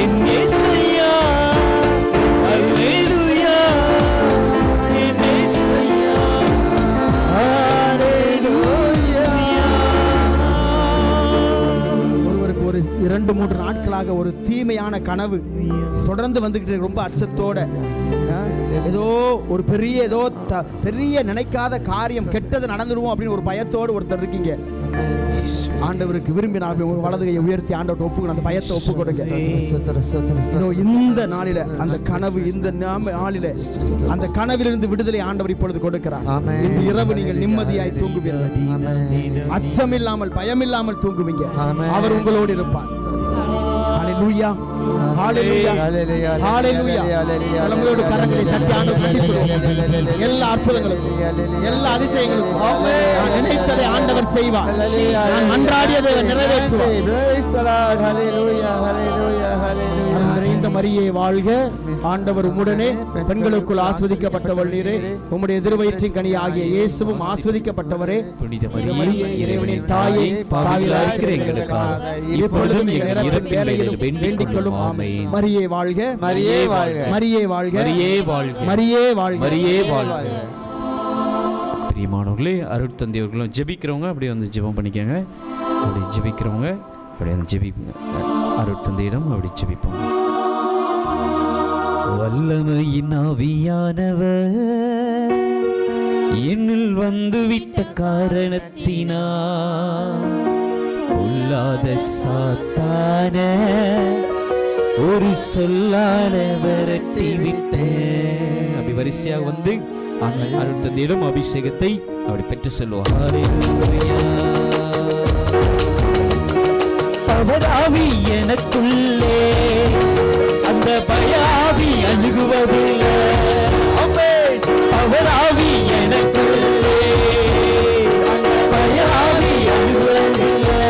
என் இயேசையா அல்லேலூயா என் இயேசையா ஒருவருக்கு ஒரு 2-3 நாட்களாக ஒரு தீமையான கனவு தொடர்ந்து வந்துகிட்டு இருக்கு. ரொம்ப அச்சத்தோட ஏதோ ஒரு பெரிய நினைக்காத காரியம் கெட்டது நடந்துருவோம் அப்படின்னு ஒரு பயத்தோடு ஒருத்தர் இருக்கீங்க. ஆண்டவருக்கு விரும்பினால் உங்க வலது கையை உயர்த்தி ஆண்டவர்கிட்ட ஒப்பு அந்த பயத்தை ஒப்பு கொடுங்க. இதோ இந்த நாளில அந்த கனவு இந்த நாளில அந்த கனவிலிருந்து விடுதலை ஆண்டவர் இப்பொழுது கொடுக்கிறார். இன்று இரவு நீங்கள் நிம்மதியாய் தூங்குவீர்கள். அச்சம் இல்லாமல் பயம் இல்லாமல் தூங்குவீங்க. அவர் உங்களோடு இருப்பார். ஹalleluya ஹalleluya Hallelujah. ஹalleluya Hallelujah. நம்மளோட கரங்களை தட்டி ஆண்டவரை நன்றி சொல்லுவோம். எல்லா அற்புதங்களுக்கும் எல்லா அதிசயங்களுக்கும் நான் நினைத்ததை ஆண்டவர் செய்வார். நான் மன்றாடியதை அவர் நிறைவேற்றுவார். Praise the Lord. Hallelujah. Hallelujah. Hallelujah. நிறைந்த மரியே வாழ்க, ஆண்டவர் உம்முடனே பெண்களுக்குள் ஆஸ்வதிக்கப்பட்டவள் நீரே, உம்முடைய திருவயிற்றின் கனி ஆகிய இயேசுவும் ஆஸ்வதிக்கப்பட்டவரே. புனித மரியே மரியே, இறைவனின் தாயே, பாவிகளாய் இருக்கிற எங்களுக்காக இப்பொழுதும் எங்கள் இறப்பின் வேளையிலும் வேண்டிக் கொள்ளும். ஆமென். மரியே வாழ்க, மரியே வாழ்க. மரியே வாழ்க, மரியே வாழ்க, மரியே வாழ்க, மரியே வாழ்க. பிரியமானவர்களே, அருட்தந்தையவர்களும் ஜெபிக்கிறவங்க அப்படியே வந்து ஜெபம் பண்ணிக்கோங்க. அப்படி ஜெபிக்கிறவங்க அப்படியே வந்து ஜெபிப்போங்க. அருட்தந்தையிடம் அப்படி ஜெபிப்போம். வல்லமையின் ஆவியானவர் என்னில் வந்துவிட்ட காரணத்தினால் உள்ளாத சாத்தான ஒரு சொல்லால விரட்டி விட்டேன். அப்படி வரிசையாக வந்து அருட்தந்தையிடம் அபிஷேகத்தை அப்படி பெற்று செல்வோம். அவராவி எனக்குள்ளே அந்த பயாவி அணுகுவதில்லை. அவராவி எனக்குள்ளே அந்த பயாவி அணுகுவதில்லை.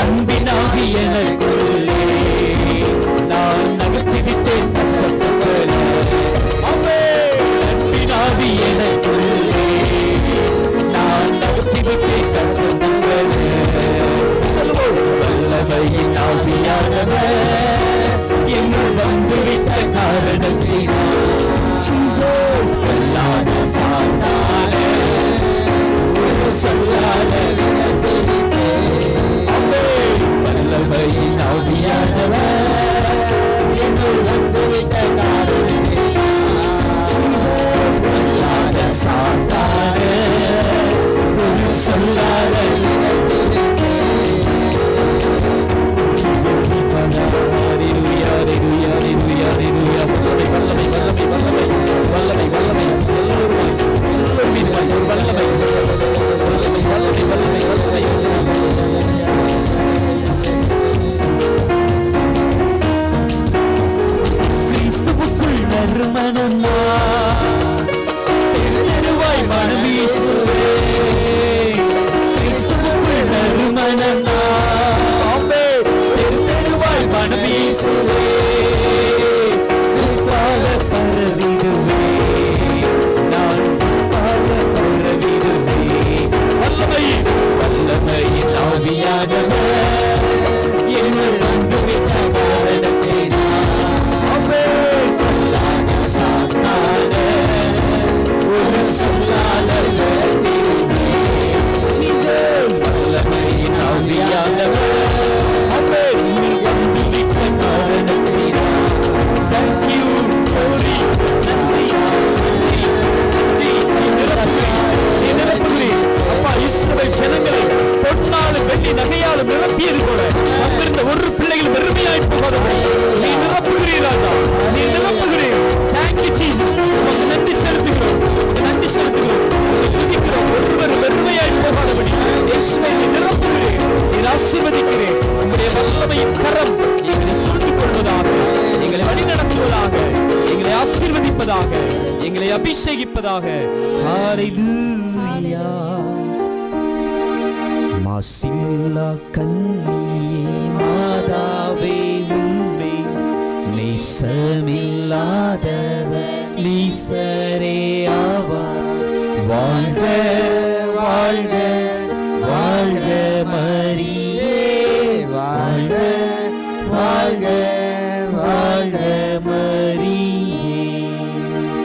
அன்பினாவி எனக்குள்ளே நான் நகர்த்திவிட்டேன் கசப்புகளை. அன்பினாவி எனக்குள்ளே நான் நகர்த்திவிட்டேன் கசப்புகளை. வல்லமையின் ஆவியானவர் என்னுள் வந்துவிட்ட காரணத்தினால் வல்லாத சாத்தானே ஒரு சொல்லாத வல்லமையின் ஆவியானவர் என்னுள் வந்துவிட்ட காரணத்தினால் வல்லாத சாத்தானே ஒரு சொல்லாத கிறிஸ்துவுக்குள் நறுமணம் தெருவாய் மனம் வீசுவே. கிறிஸ்துவுக்குள் நறுமணம் தெருவாய் மனம் வீசுவே. பரவிடுவே நான் பரவிடுவே. வல்லமையின் வல்லமையின் ஆவியானவர் என்னுள் வந்துவிட்ட காரணத்தினால் வல்லாத சாத்தானே ஒரு சொல்லால வல்லமையின் ஆவியானவர் வந்துவிட்ட காரணத்தினால் thank you glory நன்றி நிரப்புகிறேன் அப்பா. இஸ்ரவேல் ஜனங்களை பொன்னாலும் வெள்ளி நகையாலும் நிரப்பியது போல வந்திருந்த ஒரு பிள்ளைகள் வெறுமையாய் போகாதபடி நீ நிரப்புகிறீராஜா, நீ நிரப்புகிறீர். thank you Jesus. உமக்கு நன்றி செலுத்துகிறோம், நன்றி செலுத்துகிறோம், துதிக்கிறோம். ஒருவர் வெறுமையாய் போகாதபடி இயேசுவை நீ நிரப்புகிறீர், நீர் ஆசீர்வதிக்கிறீர். உம்முடைய வல்லமையின் கரம் எங்களை சூழ்ந்து கொள்வதாக, எங்களை வழிநடத்துவதாக, எங்களை ஆசீர்வதிப்பதாக, எங்களை அபிஷேகிப்பதாக. ஹalleluya. மாசில்லா கண்ணியே மாதாவே உம்மே நேசமில்லாதவர் நீசரே ஆவார். வாழ்க வாழ்க வாழ்க மரியே, வாழ்க வாழ்க வாழ்க மரியே.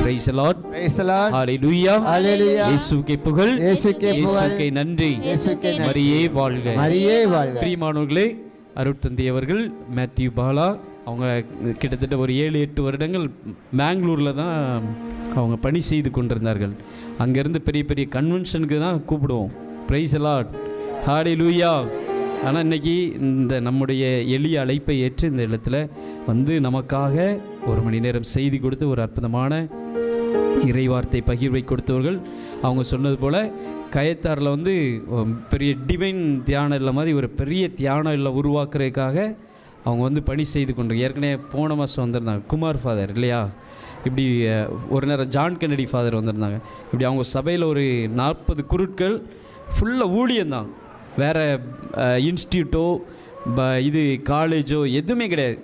Praise the Lord. Praise the Lord. Hallelujah. Hallelujah. இயேசுவுக்கே புகழ், இயேசுவுக்கே புகழ், இயேசுவுக்கே நன்றி, இயேசுவுக்கே நன்றி. மரியே வாழ்க, மரியே வாழ்க. பிரியமானவர்களே, அருட்தந்தை அவர்கள் மேத்யூ பாலா அவங்க கிட்டத்தட்ட ஒரு 7-8 வருடங்கள் பெங்களூரில் தான் அவங்க பணி செய்து கொண்டிருந்தார்கள். அங்கேருந்து பெரிய பெரிய கன்வென்ஷனுக்கு தான் கூப்பிடுவோம். Praise the Lord. ஹல்லேலூயா. ஆனால் இன்றைக்கி இந்த நம்முடைய எளிய அழைப்பை ஏற்று இந்த இடத்துல வந்து நமக்காக 1 மணி நேரம் செய்தி கொடுத்து ஒரு அற்புதமான இறைவார்த்தை பகிர்வை கொடுத்தவர்கள். அவங்க சொன்னது போல் கயத்தாரில் வந்து பெரிய டிவைன் தியானம் இல்லை மாதிரி ஒரு பெரிய தியானம் இல்லை உருவாக்குறதுக்காக அவங்க வந்து பணி செய்து கொண்டு ஏற்கனவே போன மாதம் வந்திருந்தாங்க குமார் ஃபாதர் இல்லையா, இப்படி ஒரு நேரம் ஜான் கென்னடி ஃபாதர் வந்திருந்தாங்க. இப்படி அவங்க சபையில் ஒரு 40 குருட்கள் ஃபுல்லாக ஊழியந்தான், வேறு இன்ஸ்டியூட்டோ இது காலேஜோ எதுவுமே கிடையாது,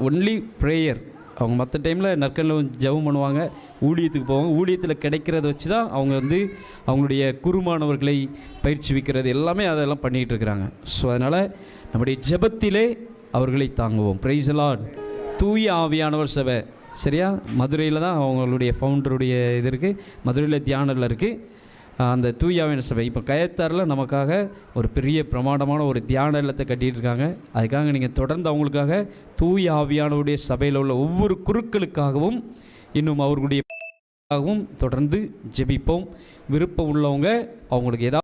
ஒன்லி ப்ரேயர். அவங்க மற்ற டைமில் நற்கனில் ஜெபம் பண்ணுவாங்க, ஊழியத்துக்கு போவாங்க, ஊழியத்தில் கிடைக்கிறத வச்சு தான் அவங்க வந்து அவங்களுடைய குருமானவர்களை பயிற்சிவிக்கிறது எல்லாமே அதெல்லாம் பண்ணிகிட்டு இருக்கிறாங்க. ஸோ அதனால் நம்முடைய ஜெபத்திலே அவர்களை தாங்குவோம். Price the Lord. தூய ஆவியானவர் சபை சரியா, மதுரையில் தான் அவங்களுடைய ஃபவுண்டருடைய இது இருக்குது, மதுரையில் தியானத்தில் இருக்குது அந்த தூய ஆவியான சபை. இப்போ கயத்தாரில் நமக்காக ஒரு பெரிய பிரமாண்டமான ஒரு தியான இல்லத்தை கட்டிகிட்டு இருக்காங்க. அதுக்காக நீங்கள் தொடர்ந்து அவங்களுக்காக தூய ஆவியானவருடைய சபையில் உள்ள ஒவ்வொரு குருக்களுக்காகவும் இன்னும் அவர்களுடைய தொடர்ந்து ஜெபிப்போம். விருப்பம் உள்ளவங்க அவங்களுக்கு ஏதாவது